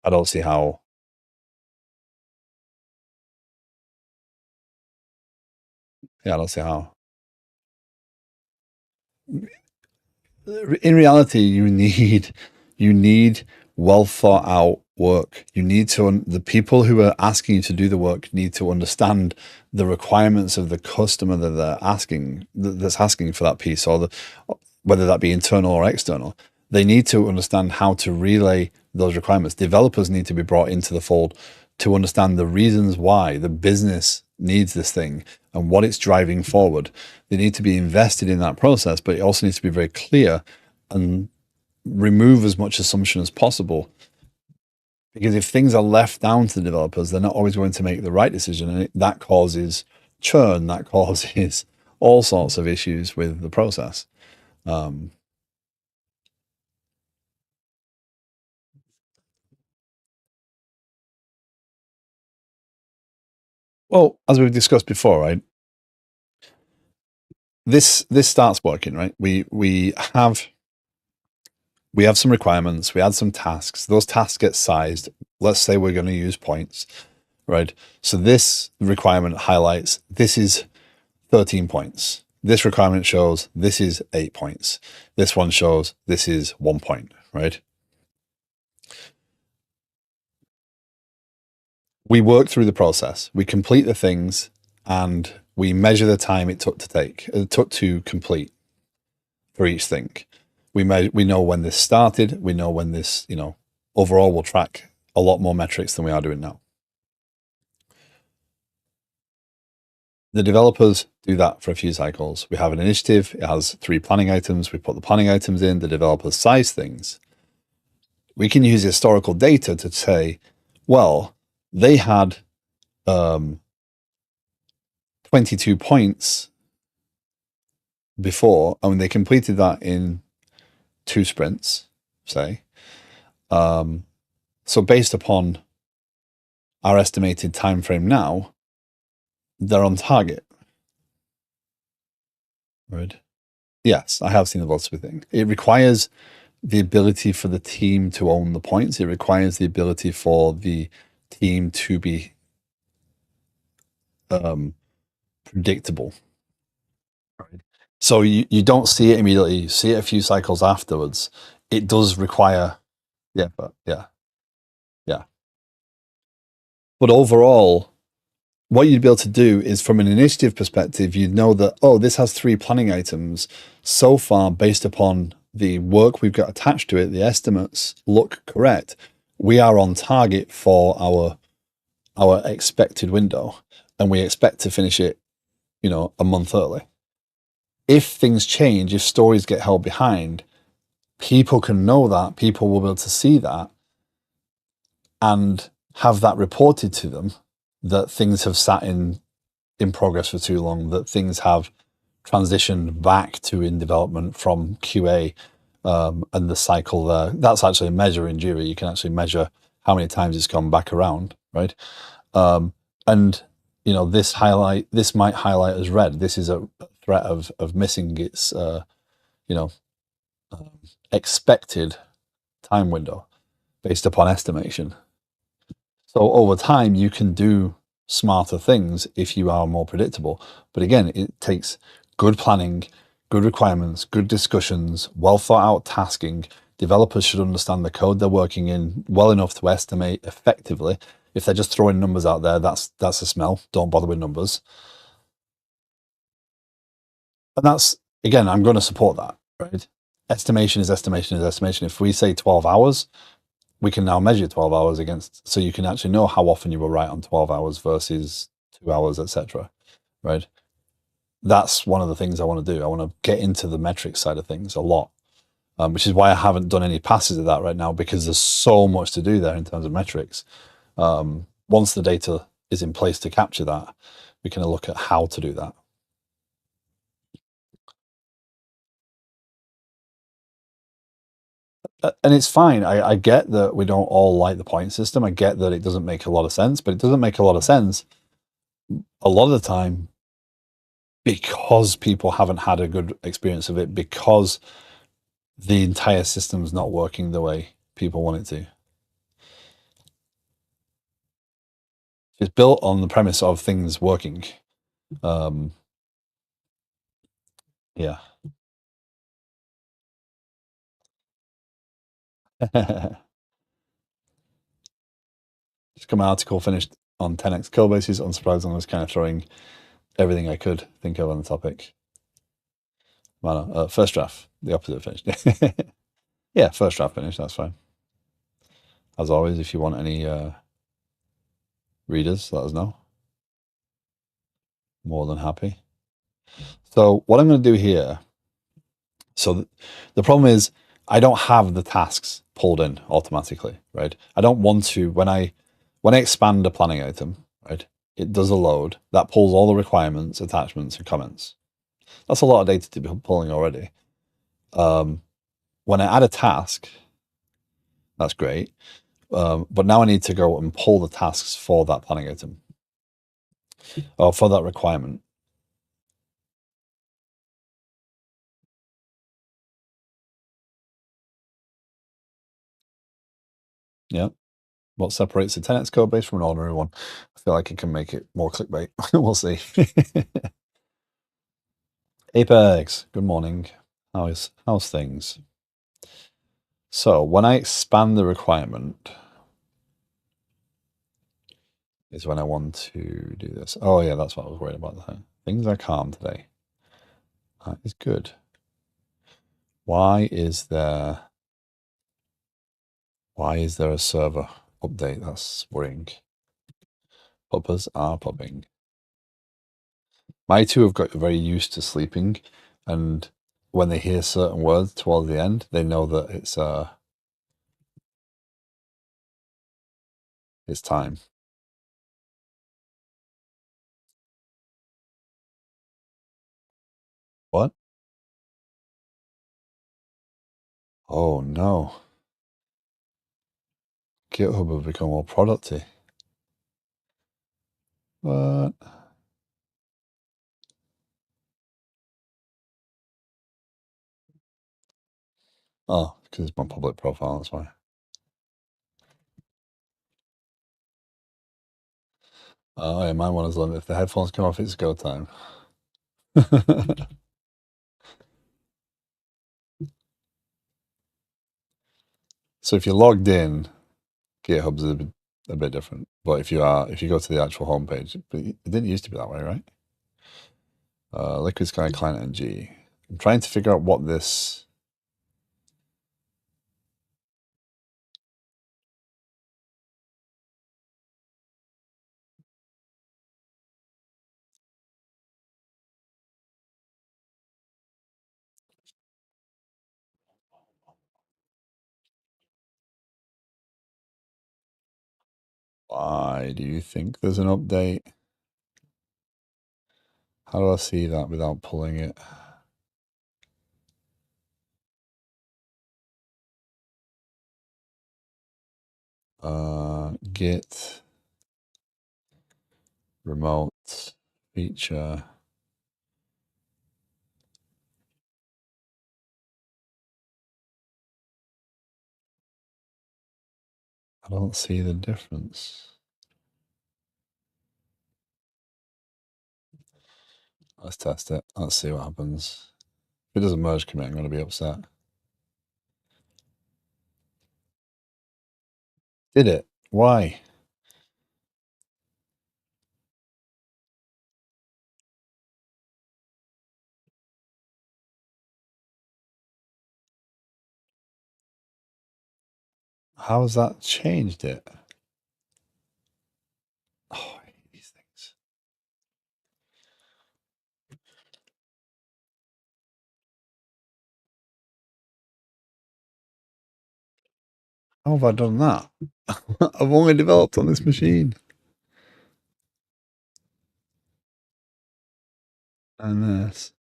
I don't see how. Yeah, I don't see how. In reality, you need well thought out work. You need to, the people who are asking you to do the work need to understand the requirements of the customer that they're asking, that's asking for that piece, or whether that be internal or external. They need to understand how to relay those requirements. Developers need to be brought into the fold to understand the reasons why the business needs this thing and what it's driving forward. They need to be invested in that process, but it also needs to be very clear and remove as much assumption as possible. Because if things are left down to the developers, they're not always going to make the right decision, and that causes churn, that causes all sorts of issues with the process. Well, as we've discussed before, right? This starts working, right? We have some requirements, we add some tasks, those tasks get sized. Let's say we're going to use points, right? So this requirement highlights, this is 13 points. This requirement shows this is 8 points. This one shows this is 1 point, right? We work through the process, we complete the things, and we measure the time it took to complete for each thing. We know when this started, we know when this, overall we'll track a lot more metrics than we are doing now. The developers do that for a few cycles. We have an initiative, it has 3 planning items, we put the planning items in, the developers size things. We can use historical data to say, well, they had 22 points before, and they completed that in 2 sprints, say. So based upon our estimated time frame now, they're on target. Right? Yes, I have seen the velocity thing. It requires the ability for the team to own the points. It requires the ability for the team to be predictable. Right. So you don't see it immediately. You see it a few cycles afterwards. It does require, yeah. But overall, what you'd be able to do is, from an initiative perspective, you'd know that, oh, this has 3 planning items. So far, based upon the work we've got attached to it, the estimates look correct. We are on target for our expected window, and we expect to finish it, a month early. If things change, if stories get held behind, people can know that, people will be able to see that and have that reported to them, that things have sat in progress for too long, that things have transitioned back to in development from QA, and the cycle there. That's actually a measure in Jira. You can actually measure how many times it's gone back around, right? And this might highlight as red. This is a threat of missing its expected time window based upon estimation. So over time, you can do smarter things if you are more predictable. But again, it takes good planning, good requirements, good discussions, well thought out tasking. Developers should understand the code they're working in well enough to estimate effectively. If they're just throwing numbers out there, that's a smell. Don't bother with numbers. And that's, again, I'm going to support that, right? Estimation is estimation is estimation. If we say 12 hours, we can now measure 12 hours against, so you can actually know how often you were right on 12 hours versus 2 hours, etc. Right? That's one of the things I want to do. I want to get into the metrics side of things a lot, which is why I haven't done any passes of that right now, because there's so much to do there in terms of metrics. Once the data is in place to capture that, we can look at how to do that. And it's fine. I get that we don't all like the point system. I get that it doesn't make a lot of sense, but it doesn't make a lot of sense a lot of the time because people haven't had a good experience of it, because the entire system's not working the way people want it to. It's built on the premise of things working. Yeah. Just got my article finished on 10x code bases. Unsurprisingly, I was kind of throwing everything I could think of on the topic. First draft, the opposite finished. Yeah, first draft finished, that's fine. As always, if you want any readers, let us know. More than happy. So what I'm going to do here, so the problem is I don't have the tasks pulled in automatically, right? I don't want to, when I expand a planning item, right, it does a load, that pulls all the requirements, attachments, and comments. That's a lot of data to be pulling already. When I add a task, that's great. But now I need to go and pull the tasks for that planning item, or for that requirement. Yeah. What separates a 10x code base from an ordinary one? I feel like it can make it more clickbait. We'll see. Apex, good morning. How's things? So when I expand the requirement is when I want to do this. Oh yeah, that's what I was worried about. Things are calm today. That is good. Why is there Why is there a server update? That's worrying. Puppers are pupping. My two have got very used to sleeping, and when they hear certain words towards the end, they know that it's time. What? Oh no. GitHub have become more producty. What? Oh, because it's my public profile, that's why. Oh yeah, mine one is on. If the headphones come off, it's go time. So if you're logged in, GitHub's a bit different. But if you go to the actual homepage, but it didn't used to be that way, right? Liquid Sky Client NG. I'm trying to figure out what this. Why do you think there's an update? How do I see that without pulling it? Git remote feature. I don't see the difference. Let's test it. Let's see what happens. If it doesn't merge commit, I'm going to be upset. Did it? Why? How has that changed it? Oh, I hate these things. How have I done that? I've only developed on this machine. And this.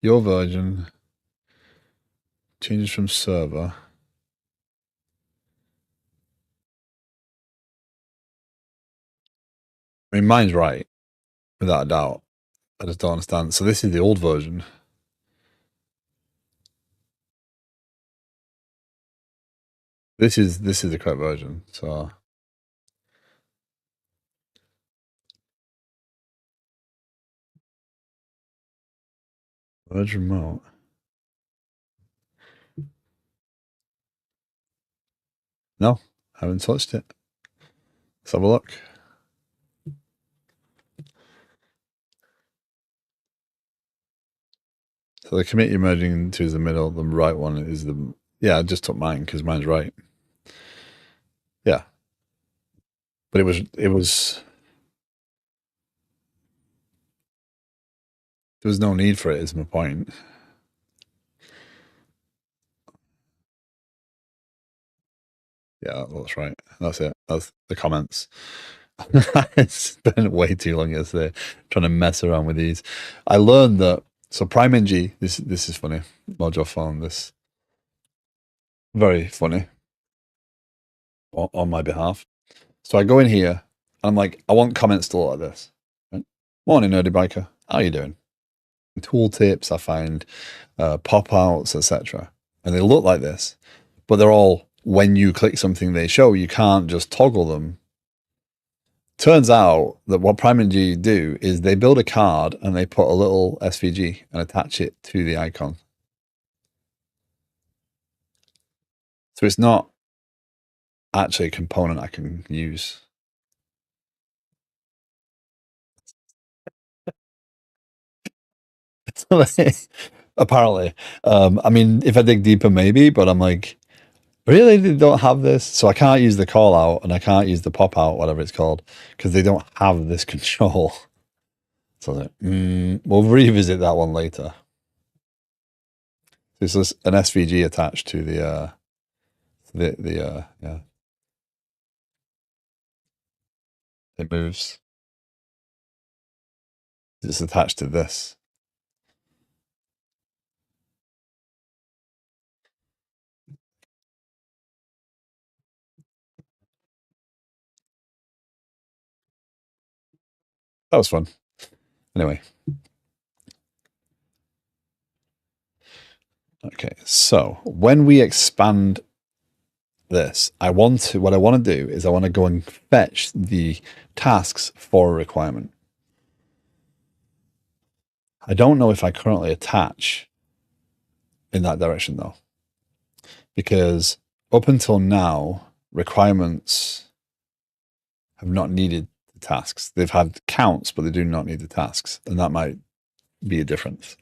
Your version changes from server. I mean, mine's right, without a doubt. I just don't understand. So this is the old version. This is the correct version. So merge remote. No, haven't touched it. Let's have a look. So the commit you're merging into is the middle. The right one is the I just took mine because mine's right. Yeah, but it was there was no need for it. Is my point. Yeah, that's right. That's it. That's the comments. I spent way too long yesterday trying to mess around with these. I learned that so PrimeNG. This is funny. Mojo found this very funny on my behalf. So I go in here and I'm like, I want comments to look like this. Right? Morning, nerdy biker. How are you doing? Tooltips. I find pop outs, etc. And they look like this, but they're all when you click something they show. You can't just toggle them. Turns out that what PrimeNG do is they build a card and they put a little SVG and attach it to the icon. So it's not actually a component I can use. Apparently. I mean, if I dig deeper, maybe, but I'm like, really? They don't have this? So I can't use the call out and I can't use the pop out, whatever it's called, because they don't have this control. So I was like, we'll revisit that one later. There's an SVG attached to yeah, it moves. It's attached to this. That was fun. Anyway. Okay, so when we expand this, what I want to do is I want to go and fetch the tasks for a requirement. I don't know if I currently attach in that direction though, because up until now, requirements have not needed the tasks. They've had counts, but they do not need the tasks, and that might be a difference.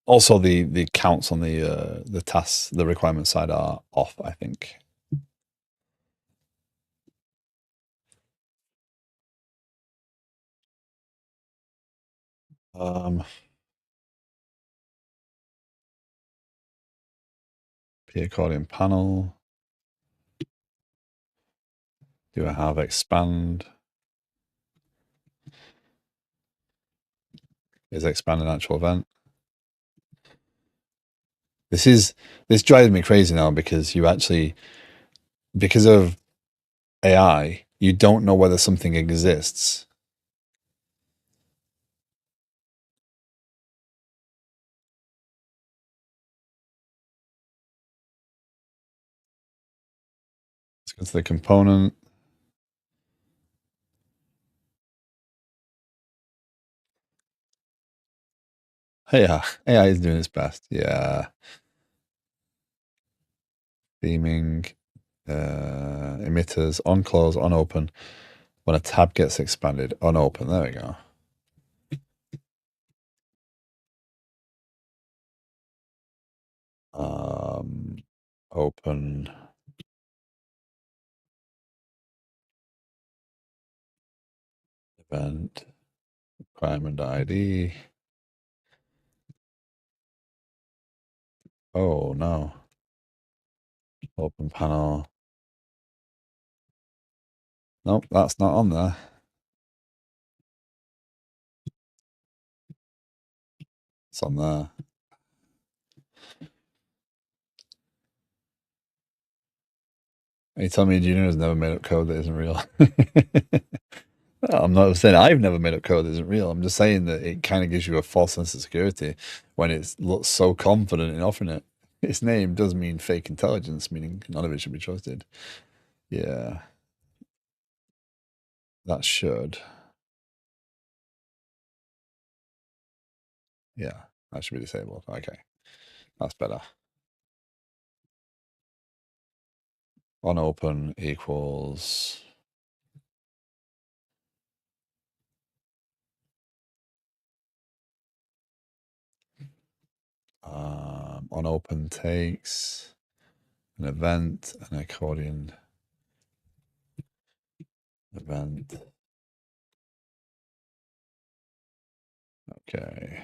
Also, the counts on the tasks, the requirement side are off, I think. P accordion panel. Do I have expand? Is expand an actual event? This drives me crazy now because because of AI, you don't know whether something exists. Let's go to the component. Yeah, AI is doing its best. Yeah. Theming, emitters, on close, on open. When a tab gets expanded, on open. There we go. Open. Event. Requirement ID. Oh no. Open panel. Nope, that's not on there. It's on there. Are you telling me Junior has never made up code that isn't real? I'm not saying I've never made up code that isn't real. I'm just saying that it kind of gives you a false sense of security when it looks so confident in offering it. Its name does mean fake intelligence, meaning none of it should be trusted. Yeah, that should. Yeah, that should be disabled. Okay, that's better. On open equals on open takes an event, an accordion event. Okay.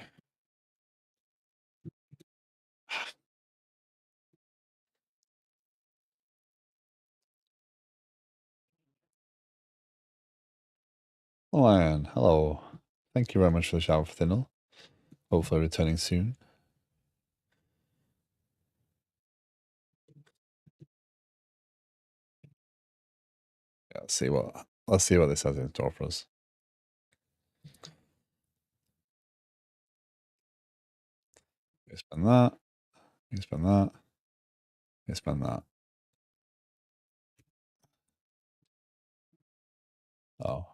Lion, hello. Thank you very much for the shower for Thinel. Hopefully returning soon. Yeah, let's see what this has in store for us. Expand that. Expand that. Expand that. Oh.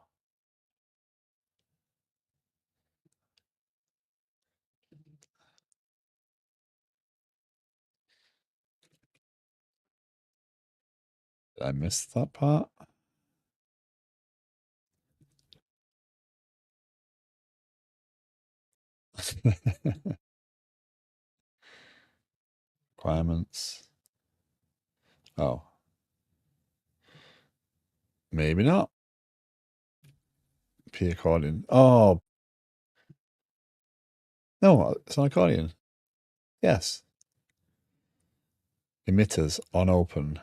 Did I miss that part? Requirements. Oh, maybe not. P accordion. Oh, no, it's an accordion. Yes. Emitters on open.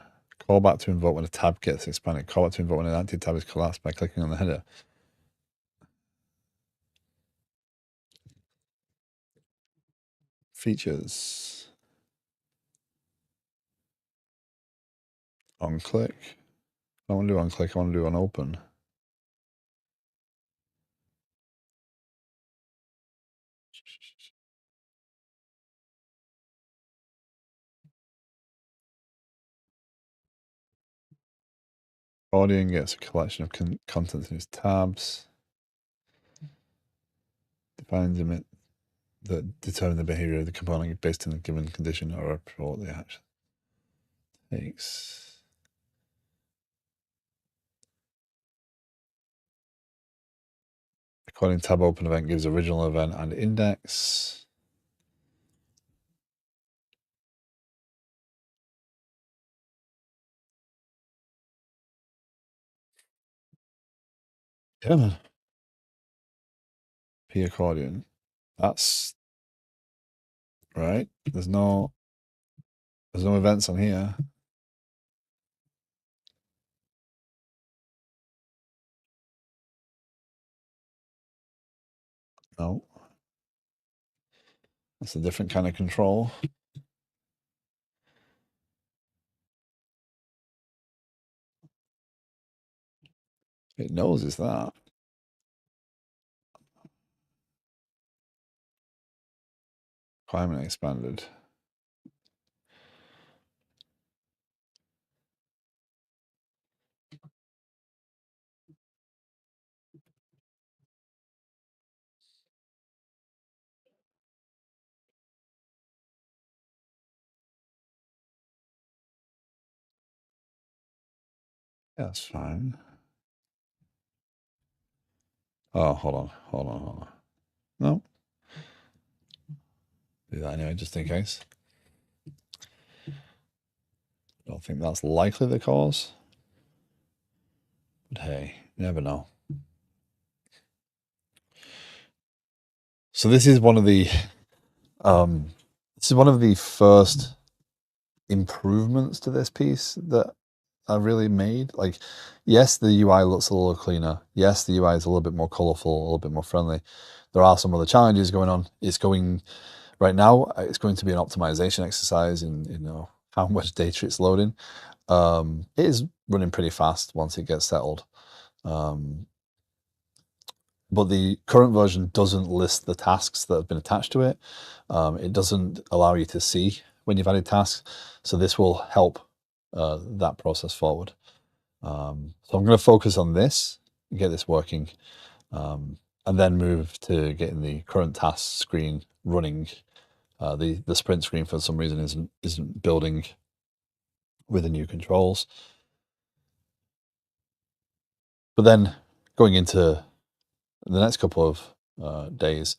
Callback to invoke when a tab gets expanded. Callback to invoke when an empty tab is collapsed by clicking on the header. Features. On click. I don't want to do on click, I want to do on open. Accordion gets a collection of contents in its tabs. Defines emit that determine the behavior of the component based on a given condition or what the action takes. Accordion tab open event gives original event and index. Yeah, man. P accordion. That's right. There's no events on here. No. That's a different kind of control. It knows it's that. Requirement expanded. Yeah, that's fine. Oh, hold on. No. Do that anyway, just in case. Don't think that's likely the cause. But hey, you never know. So this is one of the first improvements to this piece that I really made. Like, yes, the UI looks a little cleaner. Yes, the UI is a little bit more colorful, a little bit more friendly. There are some other challenges going on. It's going right now. It's going to be an optimization exercise in how much data it's loading. It is running pretty fast once it gets settled. But the current version doesn't list the tasks that have been attached to it. It doesn't allow you to see when you've added tasks. So this will help that process forward. So I'm going to focus on this, get this working, and then move to getting the current task screen running. The sprint screen for some reason isn't building with the new controls. But then going into the next couple of days,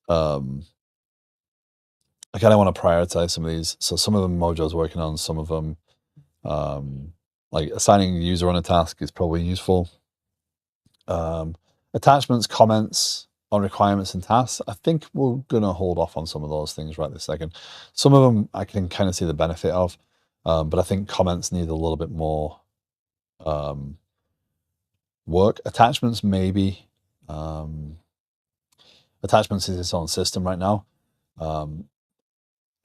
I kind of want to prioritize some of these. So some of them Mojo's working on, some of them, like assigning a user on a task is probably useful. Attachments, comments on requirements and tasks. I think we're going to hold off on some of those things right this second. Some of them I can kind of see the benefit of, but I think comments need a little bit more work. Attachments, maybe. Attachments is its own system right now. And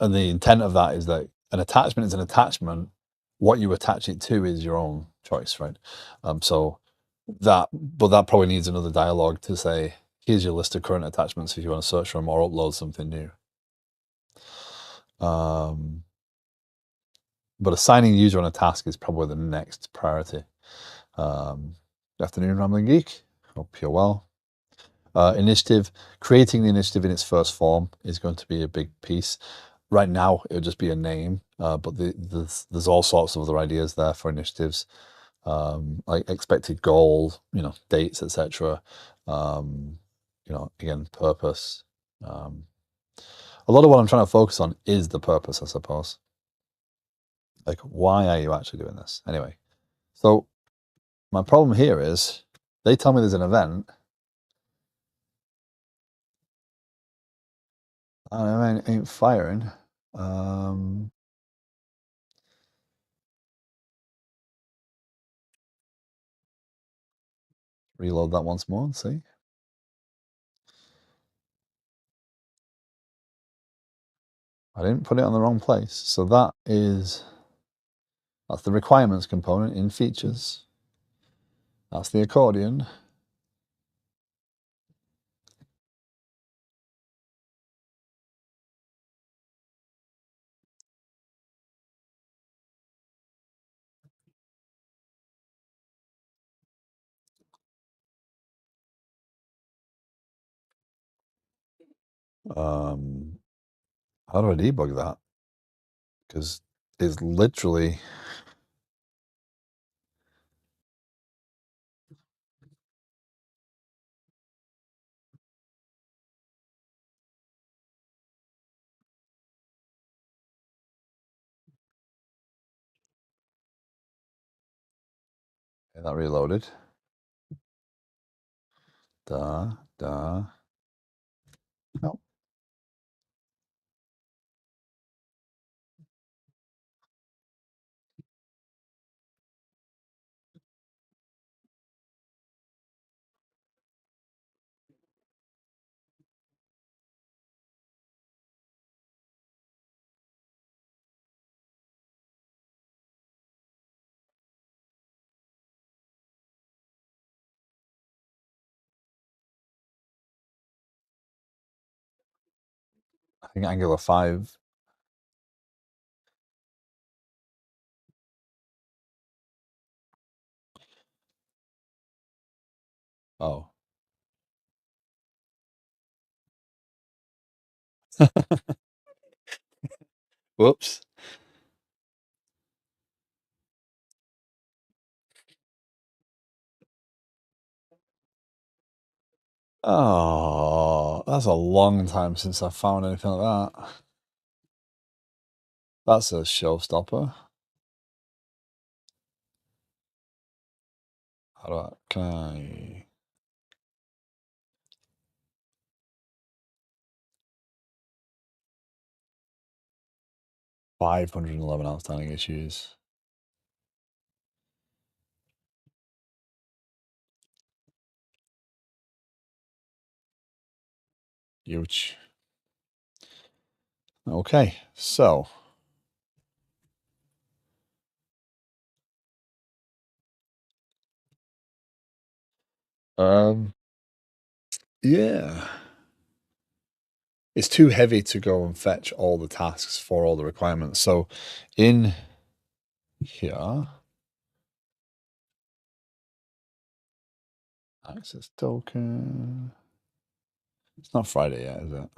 the intent of that is that an attachment is an attachment. What you attach it to is your own choice, right? But that probably needs another dialogue to say, here's your list of current attachments if you want to search for them or upload something new. But assigning user on a task is probably the next priority. Good afternoon, Rambling Geek. Hope you're well. Initiative, creating the initiative in its first form is going to be a big piece. Right now, it'll just be a name, but there's all sorts of other ideas there for initiatives, like expected goal, dates, etc. Again, purpose, A lot of what I'm trying to focus on is the purpose, I suppose. Like, why are you actually doing this? Anyway, so my problem here is they tell me there's an event. And it ain't firing. Reload that once more and see. I didn't put it on the wrong place. So that's the requirements component in features. That's the accordion. How do I debug that? Because it's literally that reloaded. No. I think Angular 5. Oh. Whoops. Oh, that's a long time since I found anything like that. That's a showstopper. Can I? 511 outstanding issues. Huge. Okay, so yeah. It's too heavy to go and fetch all the tasks for all the requirements. So in here, access token. It's not Friday yet, is it?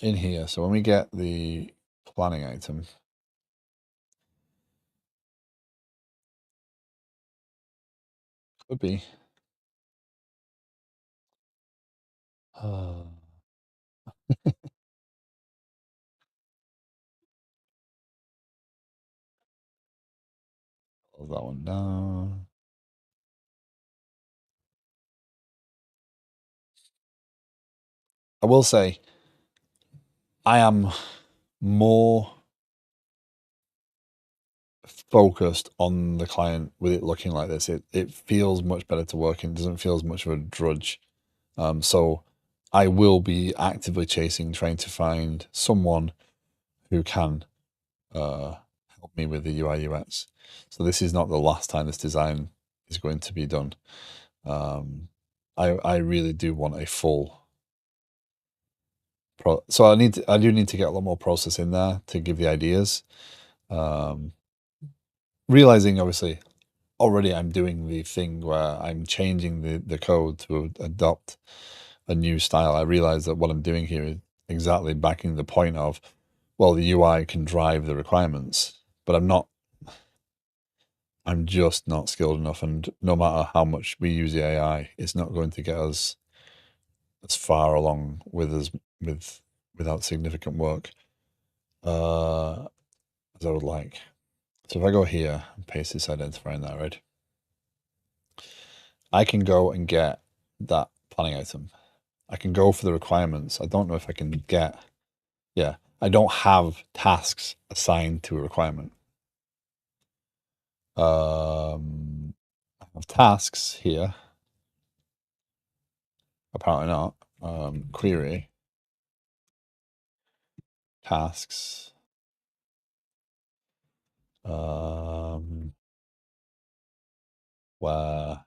In here, so when we get the planning item, could be. Close that one down. I will say, I am more focused on the client with it looking like this. It feels much better to work in. It doesn't feel as much of a drudge. So I will be actively chasing, trying to find someone who can help me with the UI UX. So this is not the last time this design is going to be done. I really do want a full so I do need to get a lot more process in there to give the ideas. Realizing obviously already I'm doing the thing where I'm changing the code to adopt a new style. I realize that what I'm doing here is exactly backing the point of, well, the UI can drive the requirements, but I'm I'm just not skilled enough, and no matter how much we use the AI, it's not going to get us as far along with without significant work as I would like. So if I go here and paste this identifier in there, right, I can go and get that planning item. I can go for the requirements. I don't know if I can get, yeah, I don't have tasks assigned to a requirement. I have tasks here. Apparently not. Query tasks. Where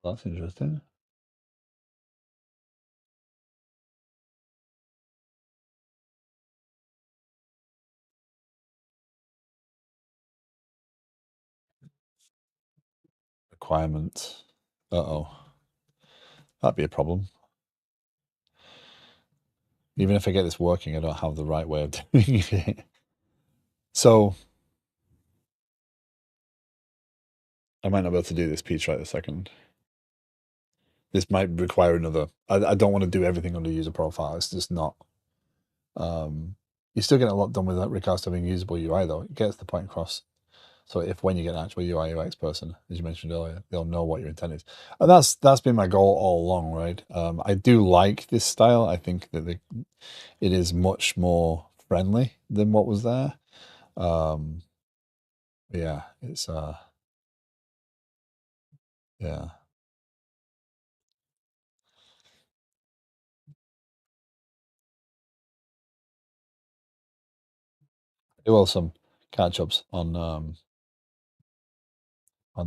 that's interesting. Requirement. Uh-oh. That'd be a problem. Even if I get this working, I don't have the right way of doing it. So I might not be able to do this piece right this second. This might require another. I don't want to do everything under user profile. It's just not. You're still getting a lot done with that regards to having usable UI though. It gets the point across. So if when you get an actual UI UX person, as you mentioned earlier, they'll know what your intent is, and that's been my goal all along, right? I do like this style. I think that it is much more friendly than what was there. Yeah, it's yeah. Do well some catch ups on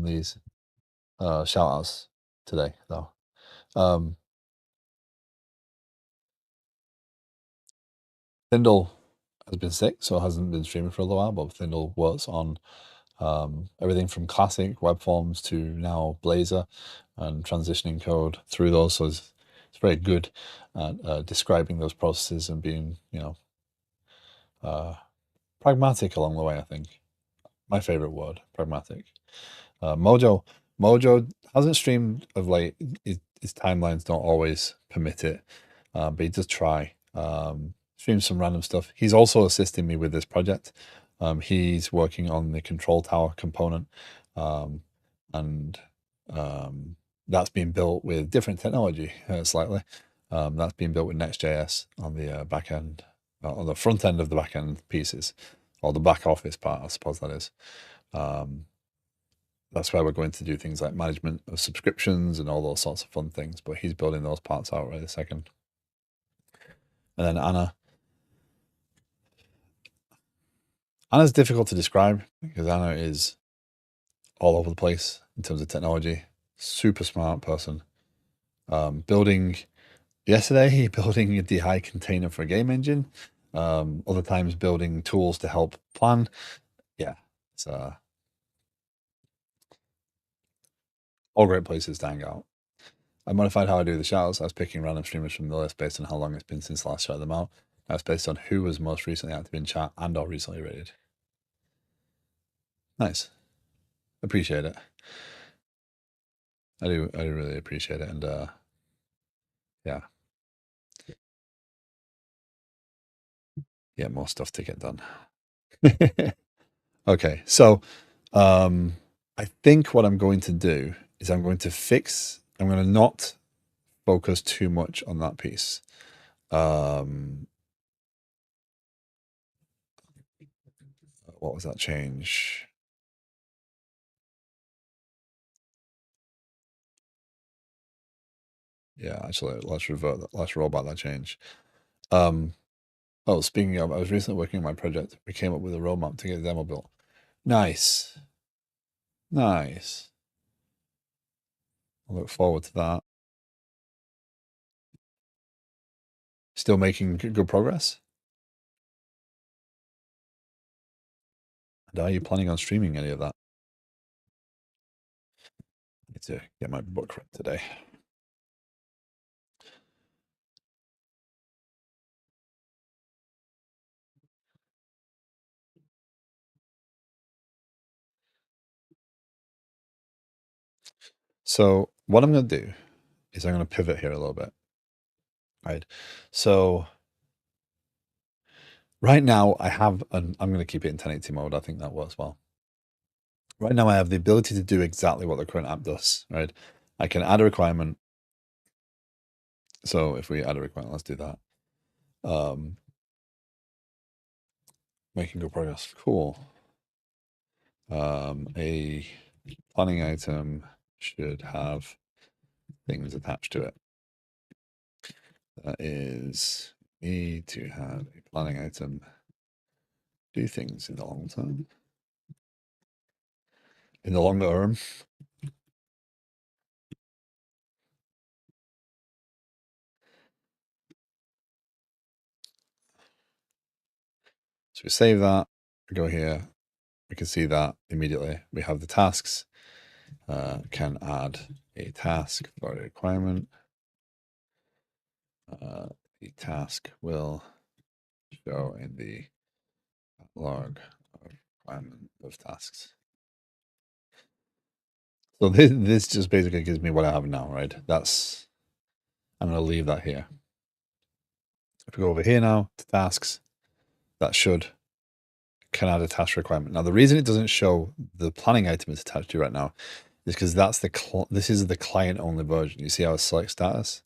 these shout outs today though. Um, Thindle has been sick, so it hasn't been streaming for a little while, but Thindle works on everything from classic web forms to now Blazor and transitioning code through those. So it's very good at describing those processes and being, pragmatic along the way, I think. My favorite word, pragmatic. Mojo hasn't streamed of late. His timelines don't always permit it, but he does try. Streams some random stuff. He's also assisting me with this project. He's working on the control tower component, um, and that's being built with different technology slightly. That's being built with Next.js on the back end, on the front end of the back end pieces, or the back office part, I suppose that is. Um, that's where we're going to do things like management of subscriptions and all those sorts of fun things. But he's building those parts out right a second. And then Anna's difficult to describe because Anna is all over the place in terms of technology. Super smart person. Building yesterday, building a DI container for a game engine. Other times building tools to help plan. Yeah, it's all great places to hang out. I modified how I do the shoutouts. I was picking random streamers from the list based on how long it's been since last shouted them out. That's based on who was most recently active in chat and or recently rated. Nice. Appreciate it. I do really appreciate it. And yeah. Yeah, more stuff to get done. Okay. So I think what I'm going to do is I'm going to not focus too much on that piece. What was that change? Yeah, actually, let's revert that. Let's roll back that change. Oh, speaking of, I was recently working on my project. We came up with a roadmap to get the demo built. Nice. Nice. I look forward to that. Still making good progress? And are you planning on streaming any of that? I need to get my book read today. So what I'm going to do is I'm going to pivot here a little bit. Right. So right now I have I'm going to keep it in 1080 mode. I think that works well. Right now I have the ability to do exactly what the current app does, right? I can add a requirement. So if we add a requirement, let's do that. Making good progress. Cool. A planning item should have things attached to it. That is need to have a planning item do things in the long term. In the long term. So we save that, we go here, we can see that immediately. We have the tasks, can add a task for a requirement. The task will show in the log of requirement of tasks. So this just basically gives me what I have now, right? I'm going to leave that here. If we go over here now to tasks, that can add a task requirement. Now, the reason it doesn't show the planning item is attached to right now is because this is the client only version. You see how it's select status?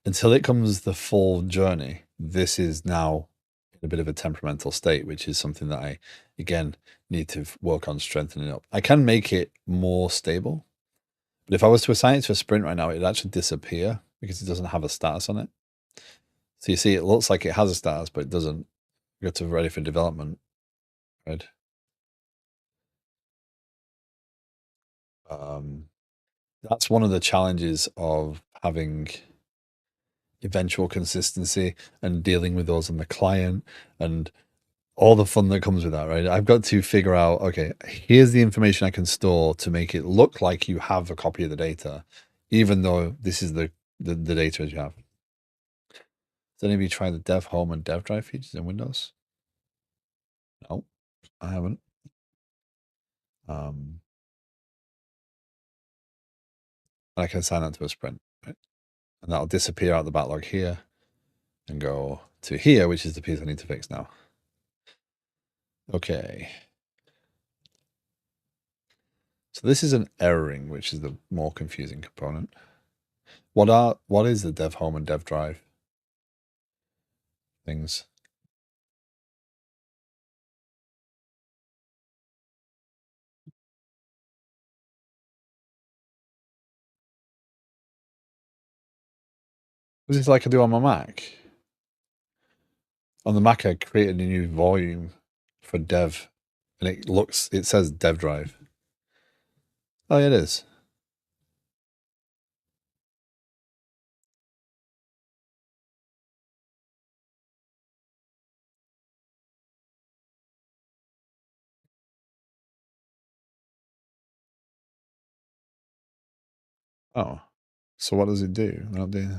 Until it comes the full journey, this is now in a bit of a temperamental state, which is something that I, again, need to work on strengthening up. I can make it more stable, but if I was to assign it to a sprint right now, it'd actually disappear because it doesn't have a status on it. So you see, it looks like it has a status, but it doesn't. Go to ready for development, right? That's one of the challenges of having eventual consistency and dealing with those on the client and all the fun that comes with that, right? I've got to figure out, okay, here's the information I can store to make it look like you have a copy of the data, even though this is the data as you have. Does any of you try the dev home and dev drive features in Windows? No, I haven't. I can assign that to a sprint, right? And that'll disappear out the backlog here and go to here, which is the piece I need to fix now. Okay. So this is an erroring, which is the more confusing component. What is the dev home and dev drive things? This is like I do on my Mac. On the Mac, I created a new volume for dev, and it says dev drive. Oh, yeah, it is. Oh, so what does it do? Not do.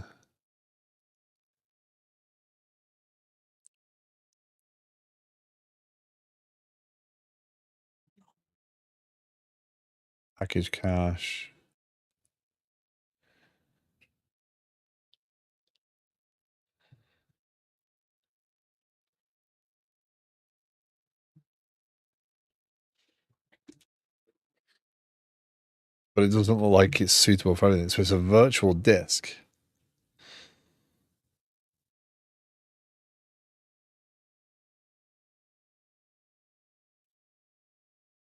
Package cache. But it doesn't look like it's suitable for anything. So it's a virtual disk.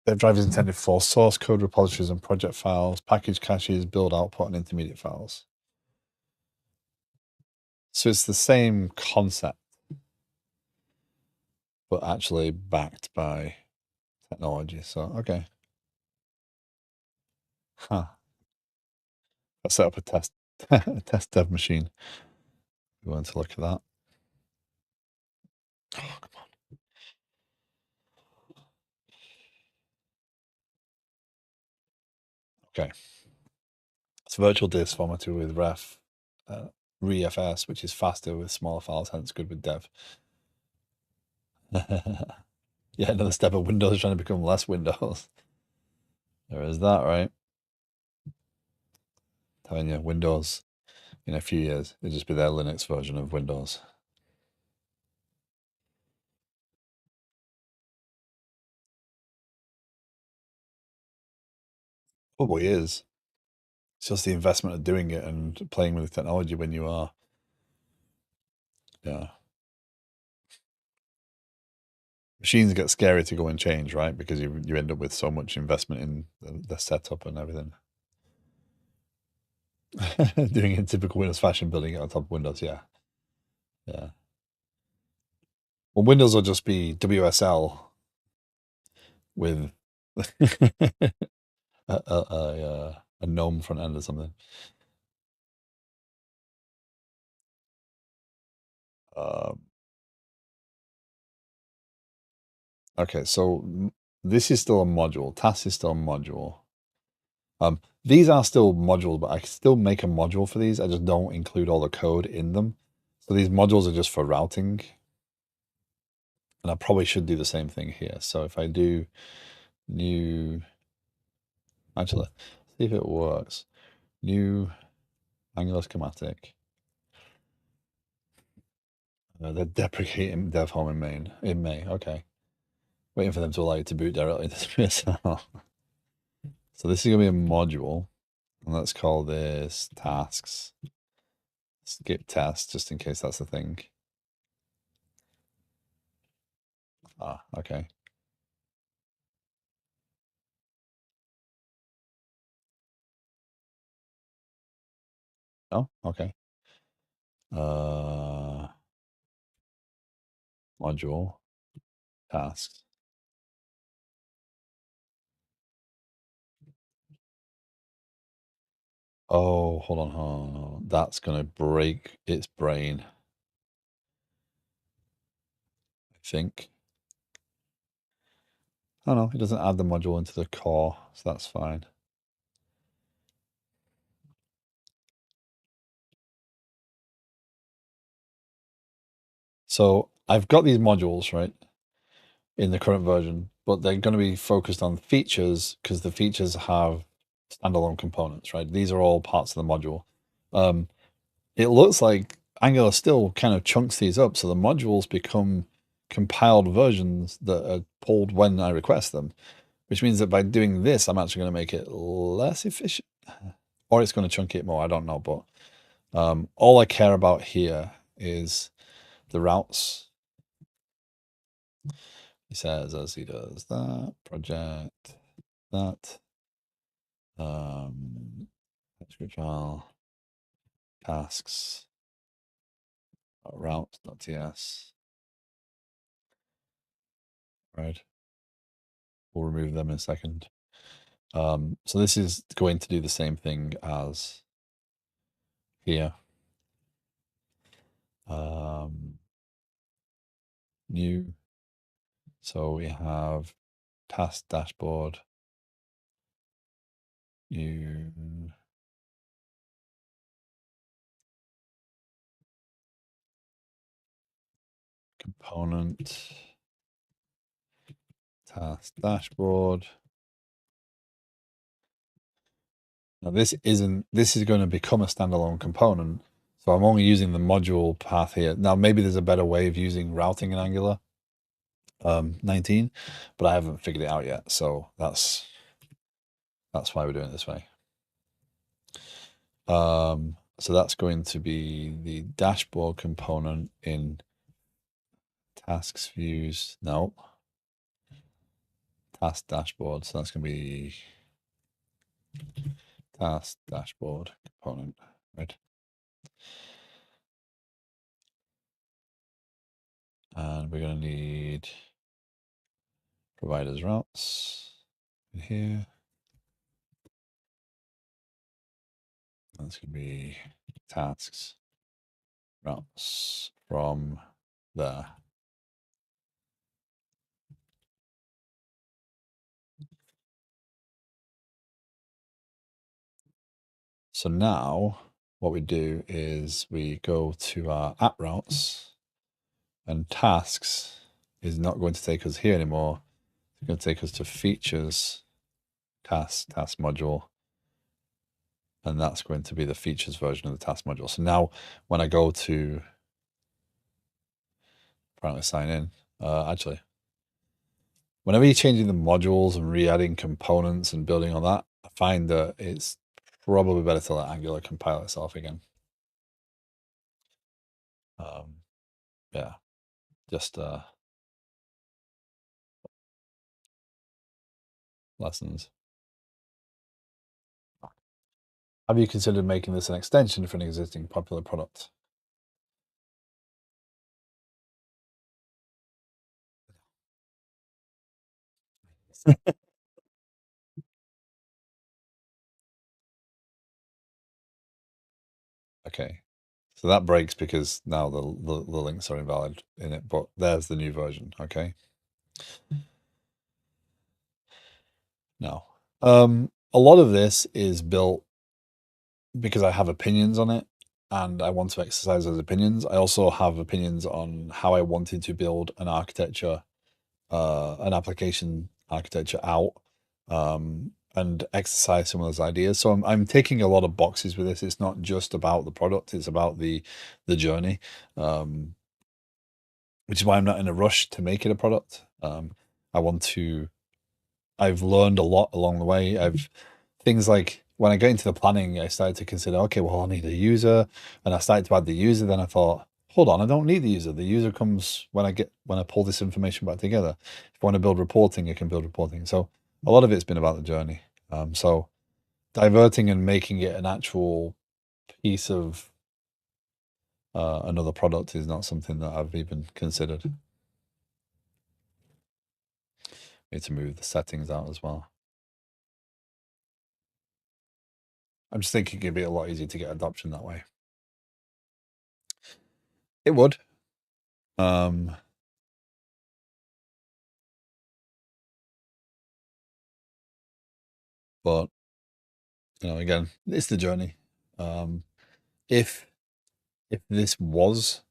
Dev drive is intended for source code repositories and project files, package caches, build output, and intermediate files. So it's the same concept, but actually backed by technology. So, okay. Huh. I'll set up a test dev machine. We want to look at that. Oh, come on. Okay. It's virtual disk formatted with refs, which is faster with smaller files, hence good with dev. Yeah, another step of Windows trying to become less Windows. There is that, right? telling you Windows in a few years, it'll just be their Linux version of Windows. Probably is. It's just the investment of doing it and playing with the technology when you are. Yeah. Machines get scary to go and change, right? Because you end up with so much investment in the setup and everything. Doing it in typical Windows fashion, building it on top of Windows, yeah. Yeah. Well, Windows will just be WSL with a GNOME front end or something. Okay, so this is still a module. Task is still a module. These are still modules, but I can still make a module for these. I just don't include all the code in them. So these modules are just for routing. And I probably should do the same thing here. So if I do new, actually, see if it works. New Angular schematic. They're deprecating dev home in May. Okay. Waiting for them to allow you to boot directly into PSL. So this is going to be a module. And let's call this tasks. Skip test, just in case that's the thing. Ah, okay. Oh, okay. Module tasks. Oh, hold on, hold on. That's gonna break its brain. I think. Oh no, it doesn't add the module into the core, so that's fine. So I've got these modules, right, in the current version, but they're going to be focused on features because the features have standalone components, right? These are all parts of the module. It looks like Angular still kind of chunks these up, so the modules become compiled versions that are pulled when I request them, which means that by doing this, I'm actually going to make it less efficient, or it's going to chunk it more. I don't know, but all I care about here is the routes. He says as he does that project that script file tasks routes.ts, right? We'll remove them in a second. So this is going to do the same thing as here. New. So we have task dashboard, new component, task dashboard. Now this is going to become a standalone component. So I'm only using the module path here. Now maybe there's a better way of using routing in Angular 19, but I haven't figured it out yet. So that's why we're doing it this way. So that's going to be the dashboard component in tasks views. No. Task dashboard. So that's going to be task dashboard component, right? And we're going to need providers routes in here. That's going to be tasks routes from there. So now what we do is we go to our app routes, and tasks is not going to take us here anymore. It's going to take us to features, task module. and that's going to be the features version of the task module. So now when I go to apparently sign in, actually, whenever you're changing the modules and re-adding components and building on that, I find that it's probably better to let Angular compile itself again. Yeah, just lessons. Have you considered making this an extension for an existing popular product? Okay, so that breaks because now the links are invalid in it, but there's the new version. Okay. Now, a lot of this is built because I have opinions on it and I want to exercise those opinions. I also have opinions on how I wanted to build an architecture, an application architecture out, and exercise some of those ideas. So I'm taking a lot of boxes with this. It's not just about the product; it's about the journey, which is why I'm not in a rush to make it a product. I want to. I've learned a lot along the way. Things like when I got into the planning, I started to consider, okay, well, I need a user, and I started to add the user. Then I thought, hold on, I don't need the user. The user comes when I pull this information back together. If I want to build reporting, I can build reporting. So a lot of it's been about the journey. So diverting and making it an actual piece of another product is not something that I've even considered. Need to move the settings out as well. I'm just thinking it'd be a lot easier to get adoption that way. It would. But again, it's the journey. If this was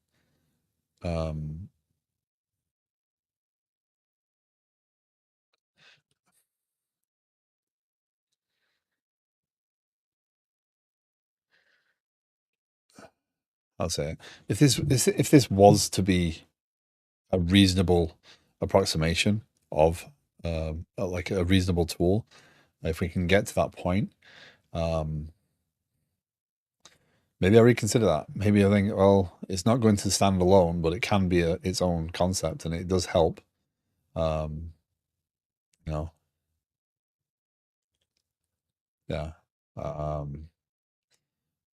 I'll say if this was to be a reasonable approximation of like a reasonable tool, if we can get to that point, maybe I reconsider that. Maybe I think, well, it's not going to stand alone, but it can be its own concept, and it does help. Yeah.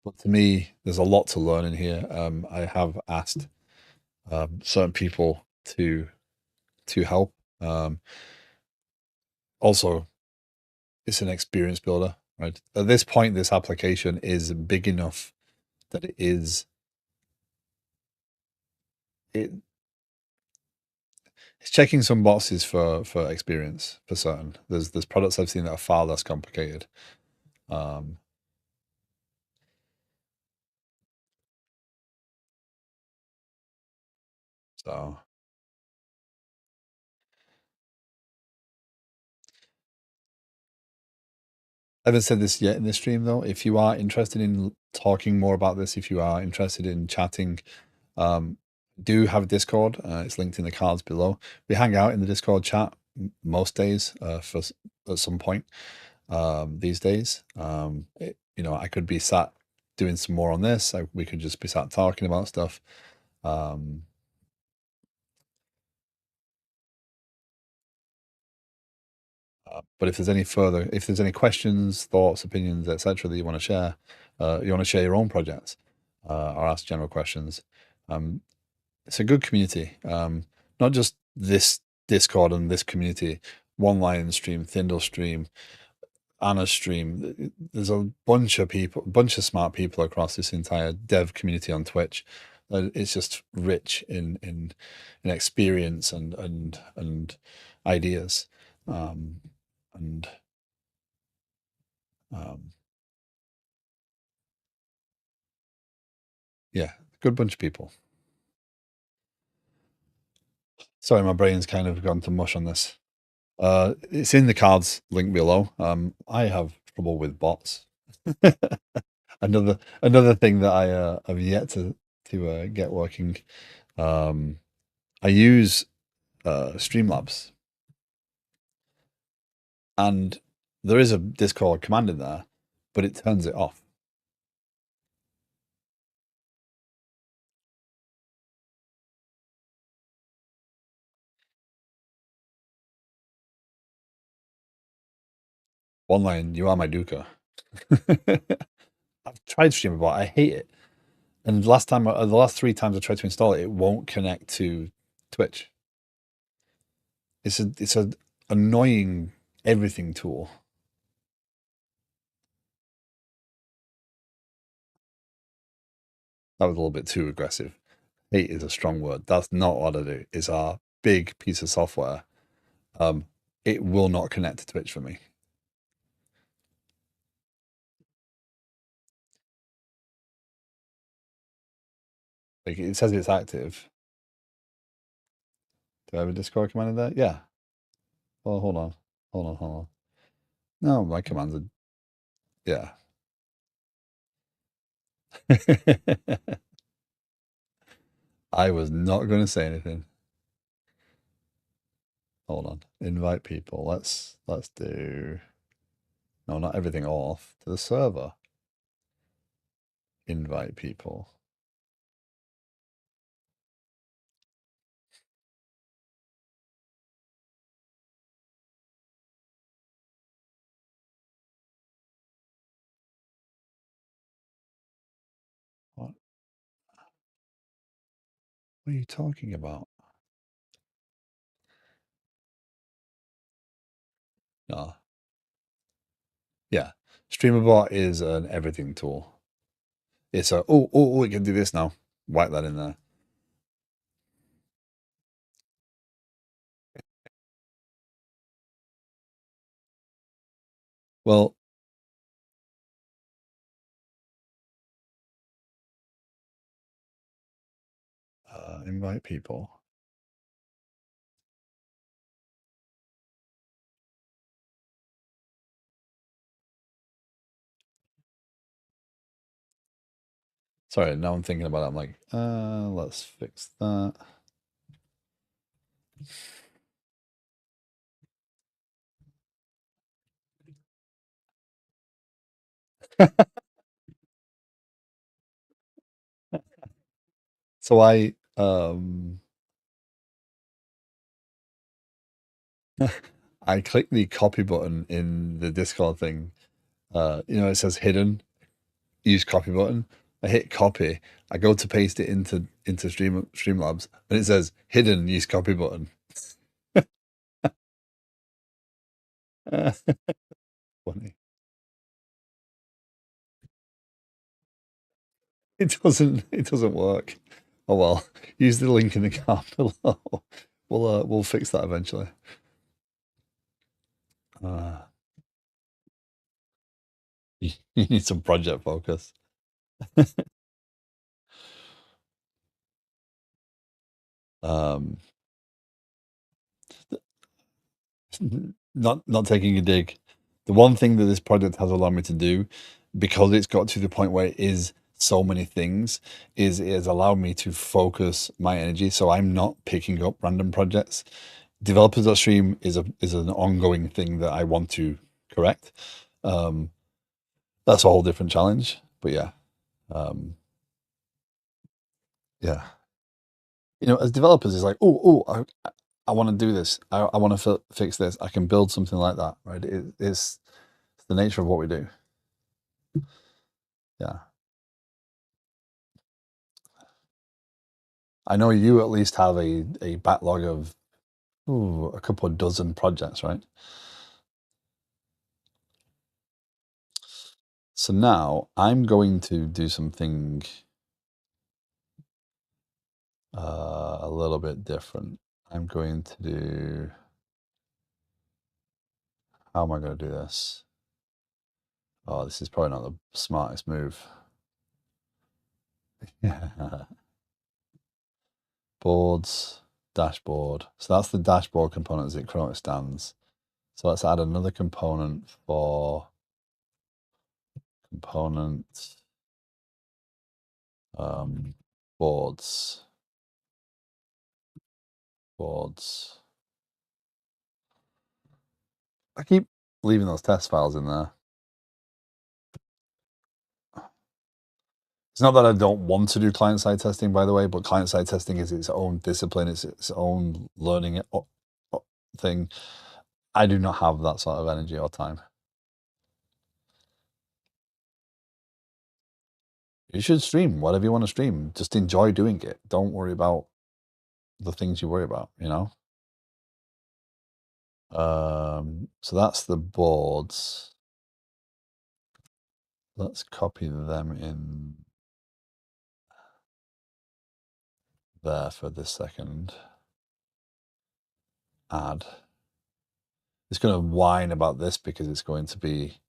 But to me, there's a lot to learn in here. I have asked certain people to help. Also, it's an experience builder, right? At this point, this application is big enough that it's checking some boxes for experience for certain. There's products I've seen that are far less complicated. So I haven't said this yet in this stream though. If you are interested in talking more about this, if you are interested in chatting, do have a Discord. It's linked in the cards below. We hang out in the Discord chat most days for at some point these days. I could be sat doing some more on this. We could just be sat talking about stuff. But if there's any questions, thoughts, opinions, etc., that you want to share, your own projects or ask general questions, it's a good community. Not just this Discord and this community, One Lion stream, Thindle stream, Anna stream. There's a bunch of people, a bunch of smart people across this entire dev community on Twitch. It's just rich in experience and ideas. And yeah, good bunch of people. Sorry, my brain's kind of gone to mush on this. It's in the cards link below. I have trouble with bots. Another thing that I have yet to get working. I use Streamlabs, and there is a Discord command in there, but it turns it off. One line, you are my Duca. I've tried Streamlabs, I hate it. And the last 3 times I tried to install it, it won't connect to Twitch. It's a annoying everything tool. That was a little bit too aggressive. Hate is a strong word. That's not what I do. It's a big piece of software. Um, it will not connect to Twitch for me. Like it says it's active. Do I have a Discord command in there? Yeah. Well, hold on. Hold on. No, my commands are yeah. I was not going to say anything. Hold on. Invite people. Let's do no, not everything off to the server. Invite people. What? What are you talking about? No. Yeah. StreamerBot is an everything tool. It's a we can do this now. Whack that in there. Well, invite people. Sorry, now I'm thinking about it. I'm like, let's fix that. So I click the copy button in the Discord thing. It says hidden, use copy button. I hit copy. I go to paste it into Streamlabs, and it says hidden, use copy button. Funny. It doesn't work. Oh well. Use the link in the card below. We'll fix that eventually. Uh, you need some project focus. Um, not taking a dig. The one thing that this project has allowed me to do, because it's got to the point where it is so many things, is it has allowed me to focus my energy. So I'm not picking up random projects. Developers.stream is an ongoing thing that I want to correct. Um, that's a whole different challenge. But yeah, um, yeah. As developers, it's like, I want to do this. I want to fix this. I can build something like that, right? It's the nature of what we do. Yeah. I know you at least have a backlog of a couple of dozen projects, right? So now I'm going to do something a little bit different. I'm going to do. How am I going to do this? Oh, this is probably not the smartest move. Boards, dashboard. So that's the dashboard component as it currently stands. So let's add another component for component, boards. I keep leaving those test files in there. It's not that I don't want to do client-side testing, by the way, but client-side testing is its own discipline. It's its own learning thing. I do not have that sort of energy or time. You should stream whatever you want to stream. Just enjoy doing it. Don't worry about the things you worry about, you know? So that's the boards. Let's copy them in there for this second. Add. It's going to whine about this because it's going to be,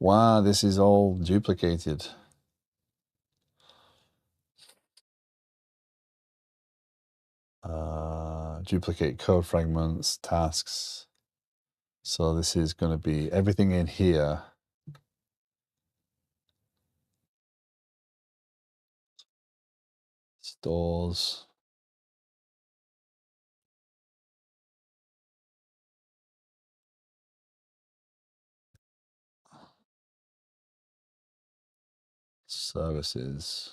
wow, this is all duplicated. Duplicate code fragments, tasks. So this is going to be everything in here. Stores. Services.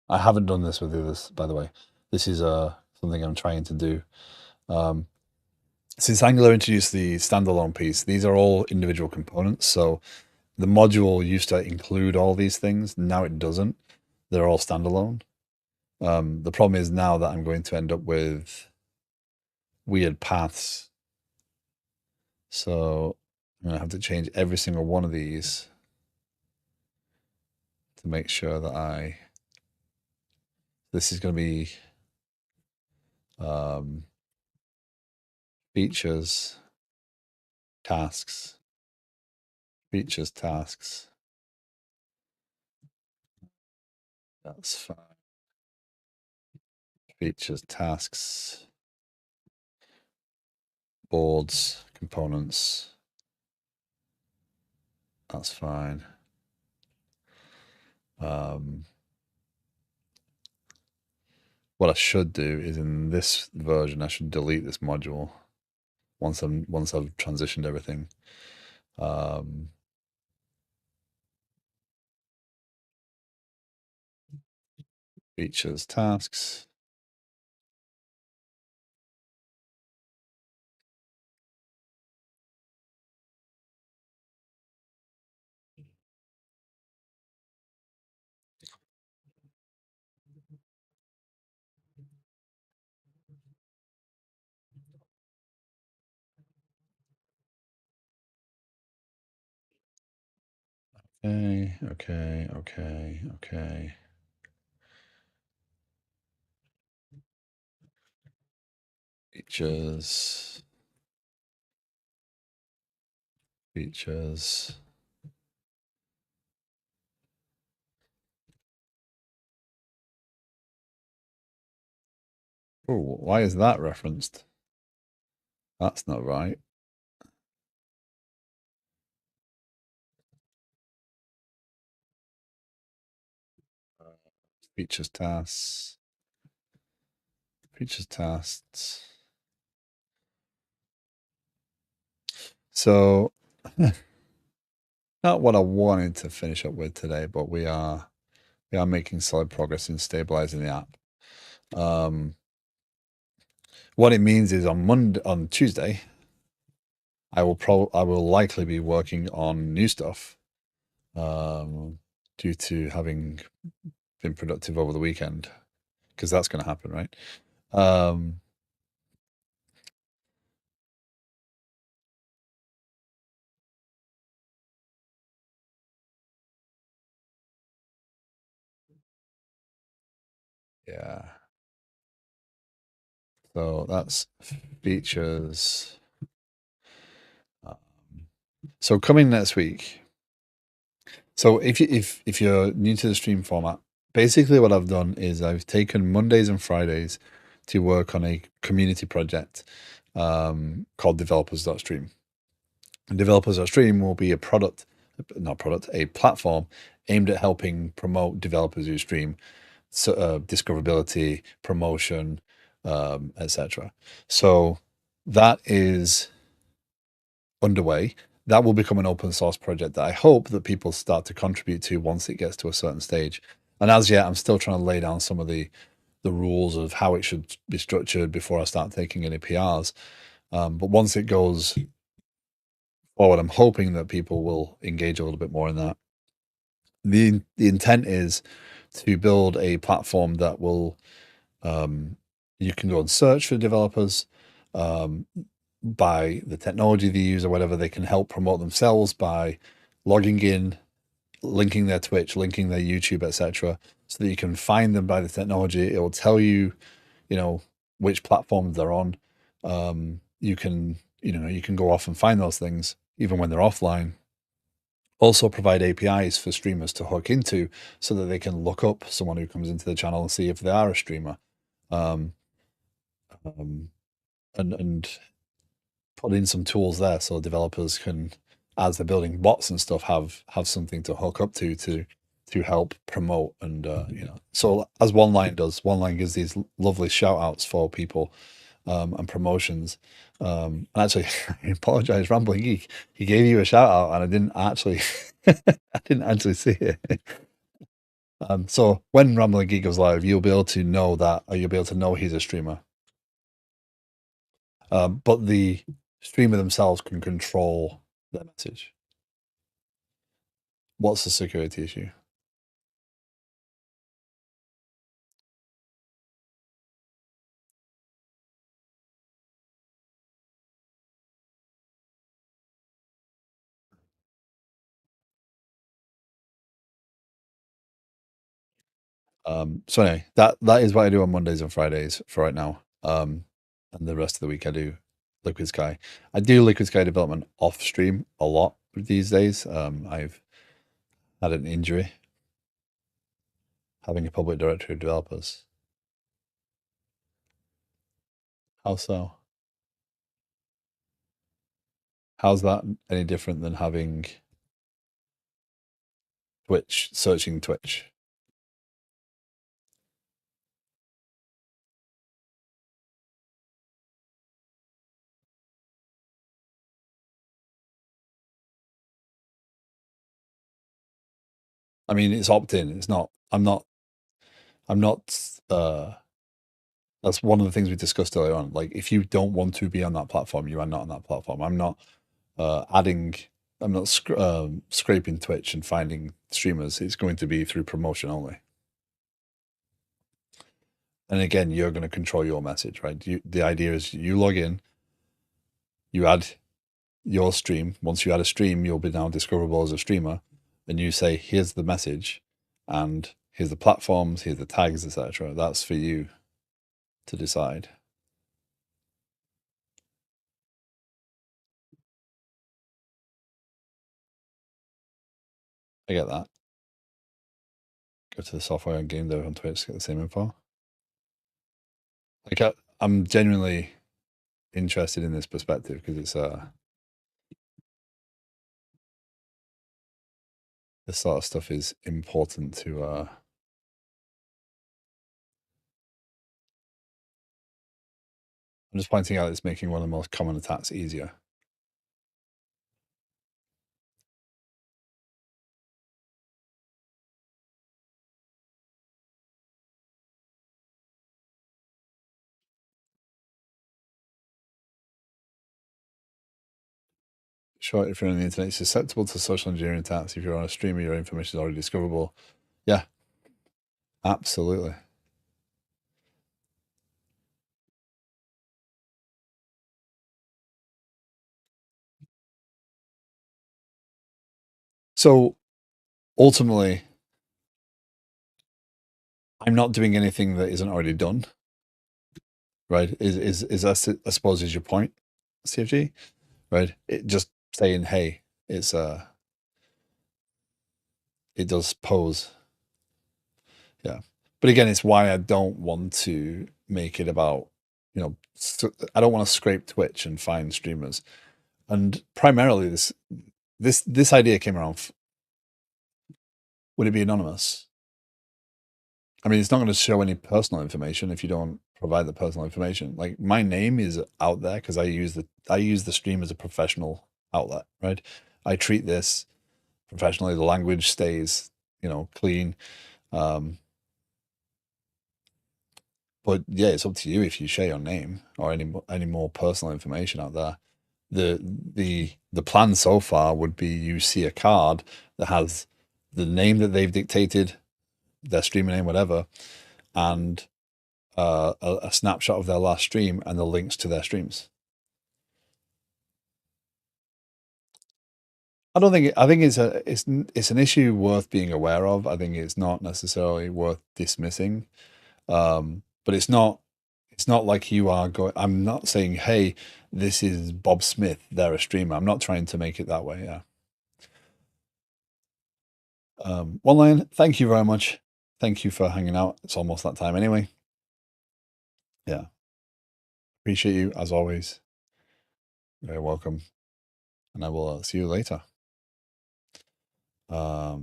I haven't done this with the others, by the way. This is something I'm trying to do. Since Angular introduced the standalone piece, these are all individual components. So the module used to include all these things. Now it doesn't. They're all standalone. The problem is now that I'm going to end up with weird paths. So I'm going to have to change every single one of these to make sure that this is going to be features, tasks, features, tasks. That's fine. Features, tasks, boards, components. That's fine. What I should do is in this version, I should delete this module once I've transitioned everything. Features, tasks. Okay. Features. Oh, why is that referenced? That's not right. Features, tasks. Features, tasks. So, not what I wanted to finish up with today, but we are making solid progress in stabilizing the app. What it means is on Tuesday, I will likely be working on new stuff, due to having been productive over the weekend, because that's going to happen, right? Yeah. So that's features. So coming next week. So if you're new to the stream format, basically what I've done is I've taken Mondays and Fridays to work on a community project called developers.stream. And developers.stream will be a platform aimed at helping promote developers who stream, discoverability, promotion, etc. So that is underway. That will become an open source project that I hope that people start to contribute to once it gets to a certain stage. And as yet, I'm still trying to lay down some of the rules of how it should be structured before I start taking any PRs. But once it goes forward, I'm hoping that people will engage a little bit more in that. The intent is to build a platform that will you can go and search for developers by the technology they use or whatever. They can help promote themselves by logging in, linking their Twitch, linking their YouTube, etc., so that you can find them by the technology. It will tell you, which platforms they're on. You can go off and find those things even when they're offline. Also provide APIs for streamers to hook into so that they can look up someone who comes into the channel and see if they are a streamer. And put in some tools there so developers can, as they're building bots and stuff, have something to hook up to help promote. And so as OneLine does, OneLine gives these lovely shout outs for people and promotions. And actually, I apologize, Rambling Geek, he gave you a shout out and I didn't actually see it. So when Rambling Geek goes live, you'll be able to know that, or you'll be able to know he's a streamer. But the streamer themselves can control their message. What's the security issue? So anyway, that is what I do on Mondays and Fridays for right now. And the rest of the week I do Liquid Sky. I do Liquid Sky development off stream a lot these days. I've had an injury having a public directory of developers. How so? How's that any different than having Twitch, searching Twitch? I mean, it's opt-in. It's not, I'm not, that's one of the things we discussed earlier on. Like, if you don't want to be on that platform, you are not on that platform. I'm not scraping Twitch and finding streamers. It's going to be through promotion only. And again, you're going to control your message, right? The idea is you log in, you add your stream. Once you add a stream, you'll be now discoverable as a streamer. Then you say, here's the message, and here's the platforms, here's the tags, etc. That's for you to decide. I get that. Go to the software and game dev on Twitch to get the same info. Like, I'm genuinely interested in this perspective because it's this sort of stuff is important to I'm just pointing out it's making one of the most common attacks easier. Sure, if you're on the internet, it's susceptible to social engineering attacks. If you're on a streamer, your information is already discoverable. Yeah, absolutely. So ultimately, I'm not doing anything that isn't already done. Right? Is that, I suppose, is your point, CFG? Right? It just saying, hey, it's it does pose. Yeah. But again, it's why I don't want to make it about, I don't want to scrape Twitch and find streamers. And primarily this idea came around. Would it be anonymous? I mean, it's not going to show any personal information if you don't provide the personal information. Like my name is out there because I use the stream as a professional outlet, right? I treat this professionally. The language stays, clean. Um, but yeah, it's up to you if you share your name or any more personal information out there. The plan so far would be you see a card that has the name that they've dictated, their streamer name, whatever, and a snapshot of their last stream and the links to their streams. I think it's an issue worth being aware of. I think it's not necessarily worth dismissing. But it's not like you are going. I'm not saying, hey, this is Bob Smith, they're a streamer. I'm not trying to make it that way. Yeah. One line, thank you very much. Thank you for hanging out. It's almost that time anyway. Yeah. Appreciate you as always. Very welcome. And I will see you later. Yeah.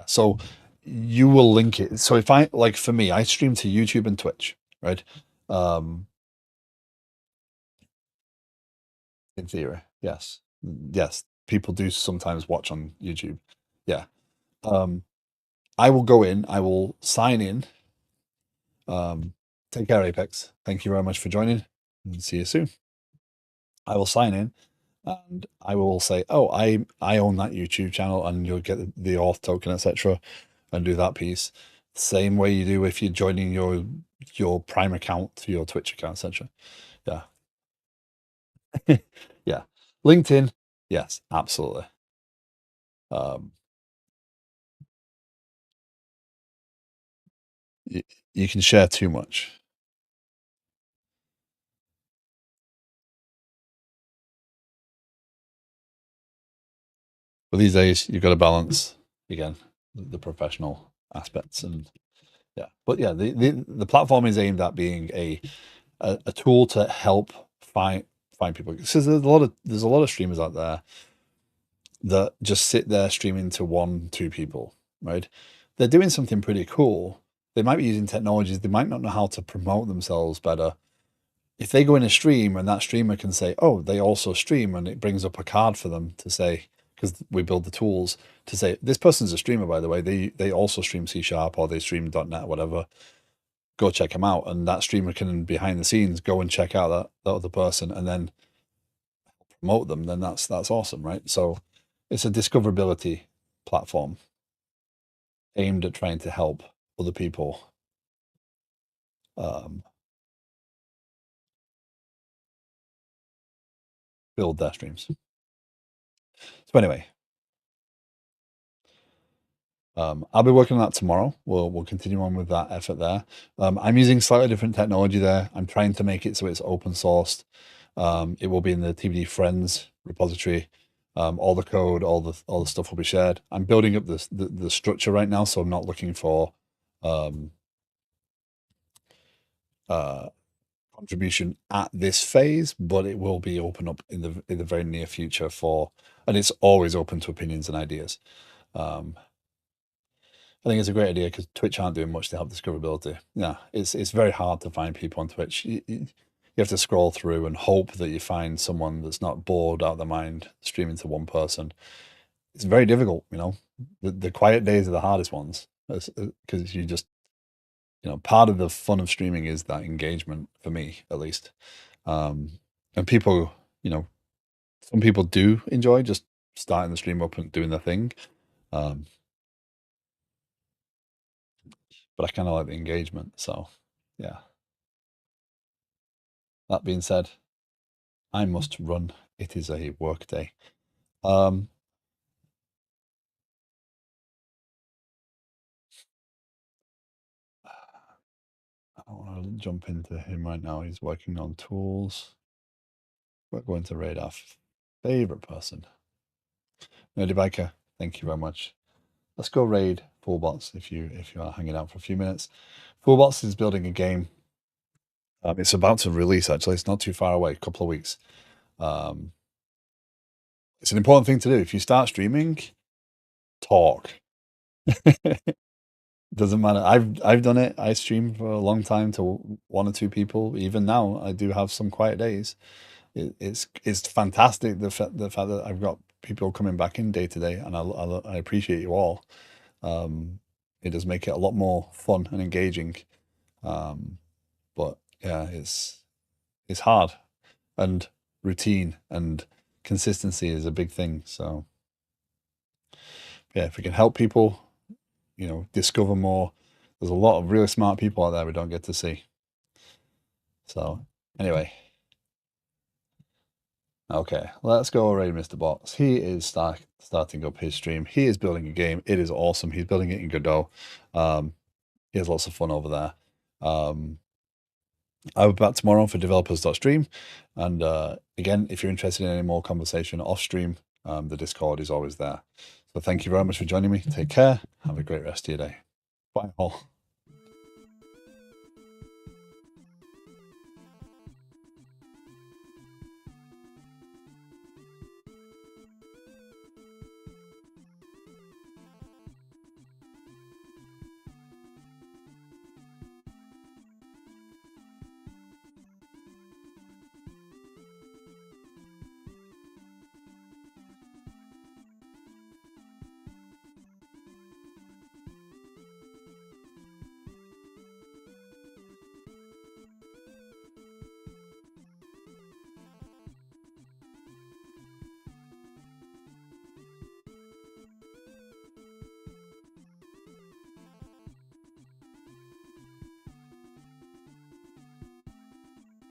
So you will link it. So if I like for me, I stream to YouTube and Twitch, right? In theory, yes. Yes. People do sometimes watch on YouTube. Yeah. I will go in, I will sign in. Take care, Apex. Thank you very much for joining and see you soon. I will sign in and I will say, oh, I own that YouTube channel, and you'll get the auth token, etc., and do that piece. Same way you do if you're joining your Prime account to your Twitch account, etc. Yeah. Yeah. LinkedIn, yes, absolutely. You can share too much. But these days, you've got to balance again the professional aspects, and yeah. But yeah, the platform is aimed at being a tool to help find people. So there's a lot of streamers out there that just sit there streaming to 1, 2 people, right? They're doing something pretty cool. They might be using technologies. They might not know how to promote themselves better. If they go in a stream and that streamer can say, oh, they also stream, and it brings up a card for them to say, because we build the tools to say, this person's a streamer, by the way, they also stream C# or they stream .NET, whatever, go check them out. And that streamer can, behind the scenes, go and check out that other person and then promote them. Then that's awesome, right? So it's a discoverability platform aimed at trying to help other people build their streams. So anyway, I'll be working on that tomorrow. We'll continue on with that effort there. I'm using slightly different technology there. I'm trying to make it so it's open sourced. It will be in the TBD Friends repository. All the code, all the stuff will be shared. I'm building up the structure right now, so I'm not looking for contribution at this phase, but it will be open up in the very near future and it's always open to opinions and ideas. I think it's a great idea because Twitch aren't doing much to help discoverability. Yeah, it's very hard to find people on Twitch. You have to scroll through and hope that you find someone that's not bored out of their mind streaming to one person. It's very difficult, The quiet days are the hardest ones because you just, part of the fun of streaming is that engagement for me, at least. And people, some people do enjoy just starting the stream up and doing their thing. But I kind of like the engagement. So, yeah. That being said, I must run. It is a work day. I don't want to jump into him right now. He's working on tools. We're going to raid our favorite person. Nerdy Biker, thank you very much. Let's go raid Fullbots if you are hanging out for a few minutes. Fullbots is building a game. It's about to release, actually. It's not too far away, a couple of weeks. It's an important thing to do. If you start streaming, talk. Doesn't matter. I've done it. I stream for a long time to one or two people. Even now, I do have some quiet days. It's fantastic the fact that I've got people coming back in day to day, and I appreciate you all. It does make it a lot more fun and engaging. But yeah, it's hard, and routine and consistency is a big thing. So yeah, if we can help people, discover more. There's a lot of really smart people out there we don't get to see. So anyway, okay, let's go already, Mr. Bots. He is starting up his stream. He is building a game. It is awesome. He's building it in Godot. He has lots of fun over there. I'll be back tomorrow for developers.stream. And again, if you're interested in any more conversation off stream, the Discord is always there. So thank you very much for joining me. Take care. Have a great rest of your day. Bye all.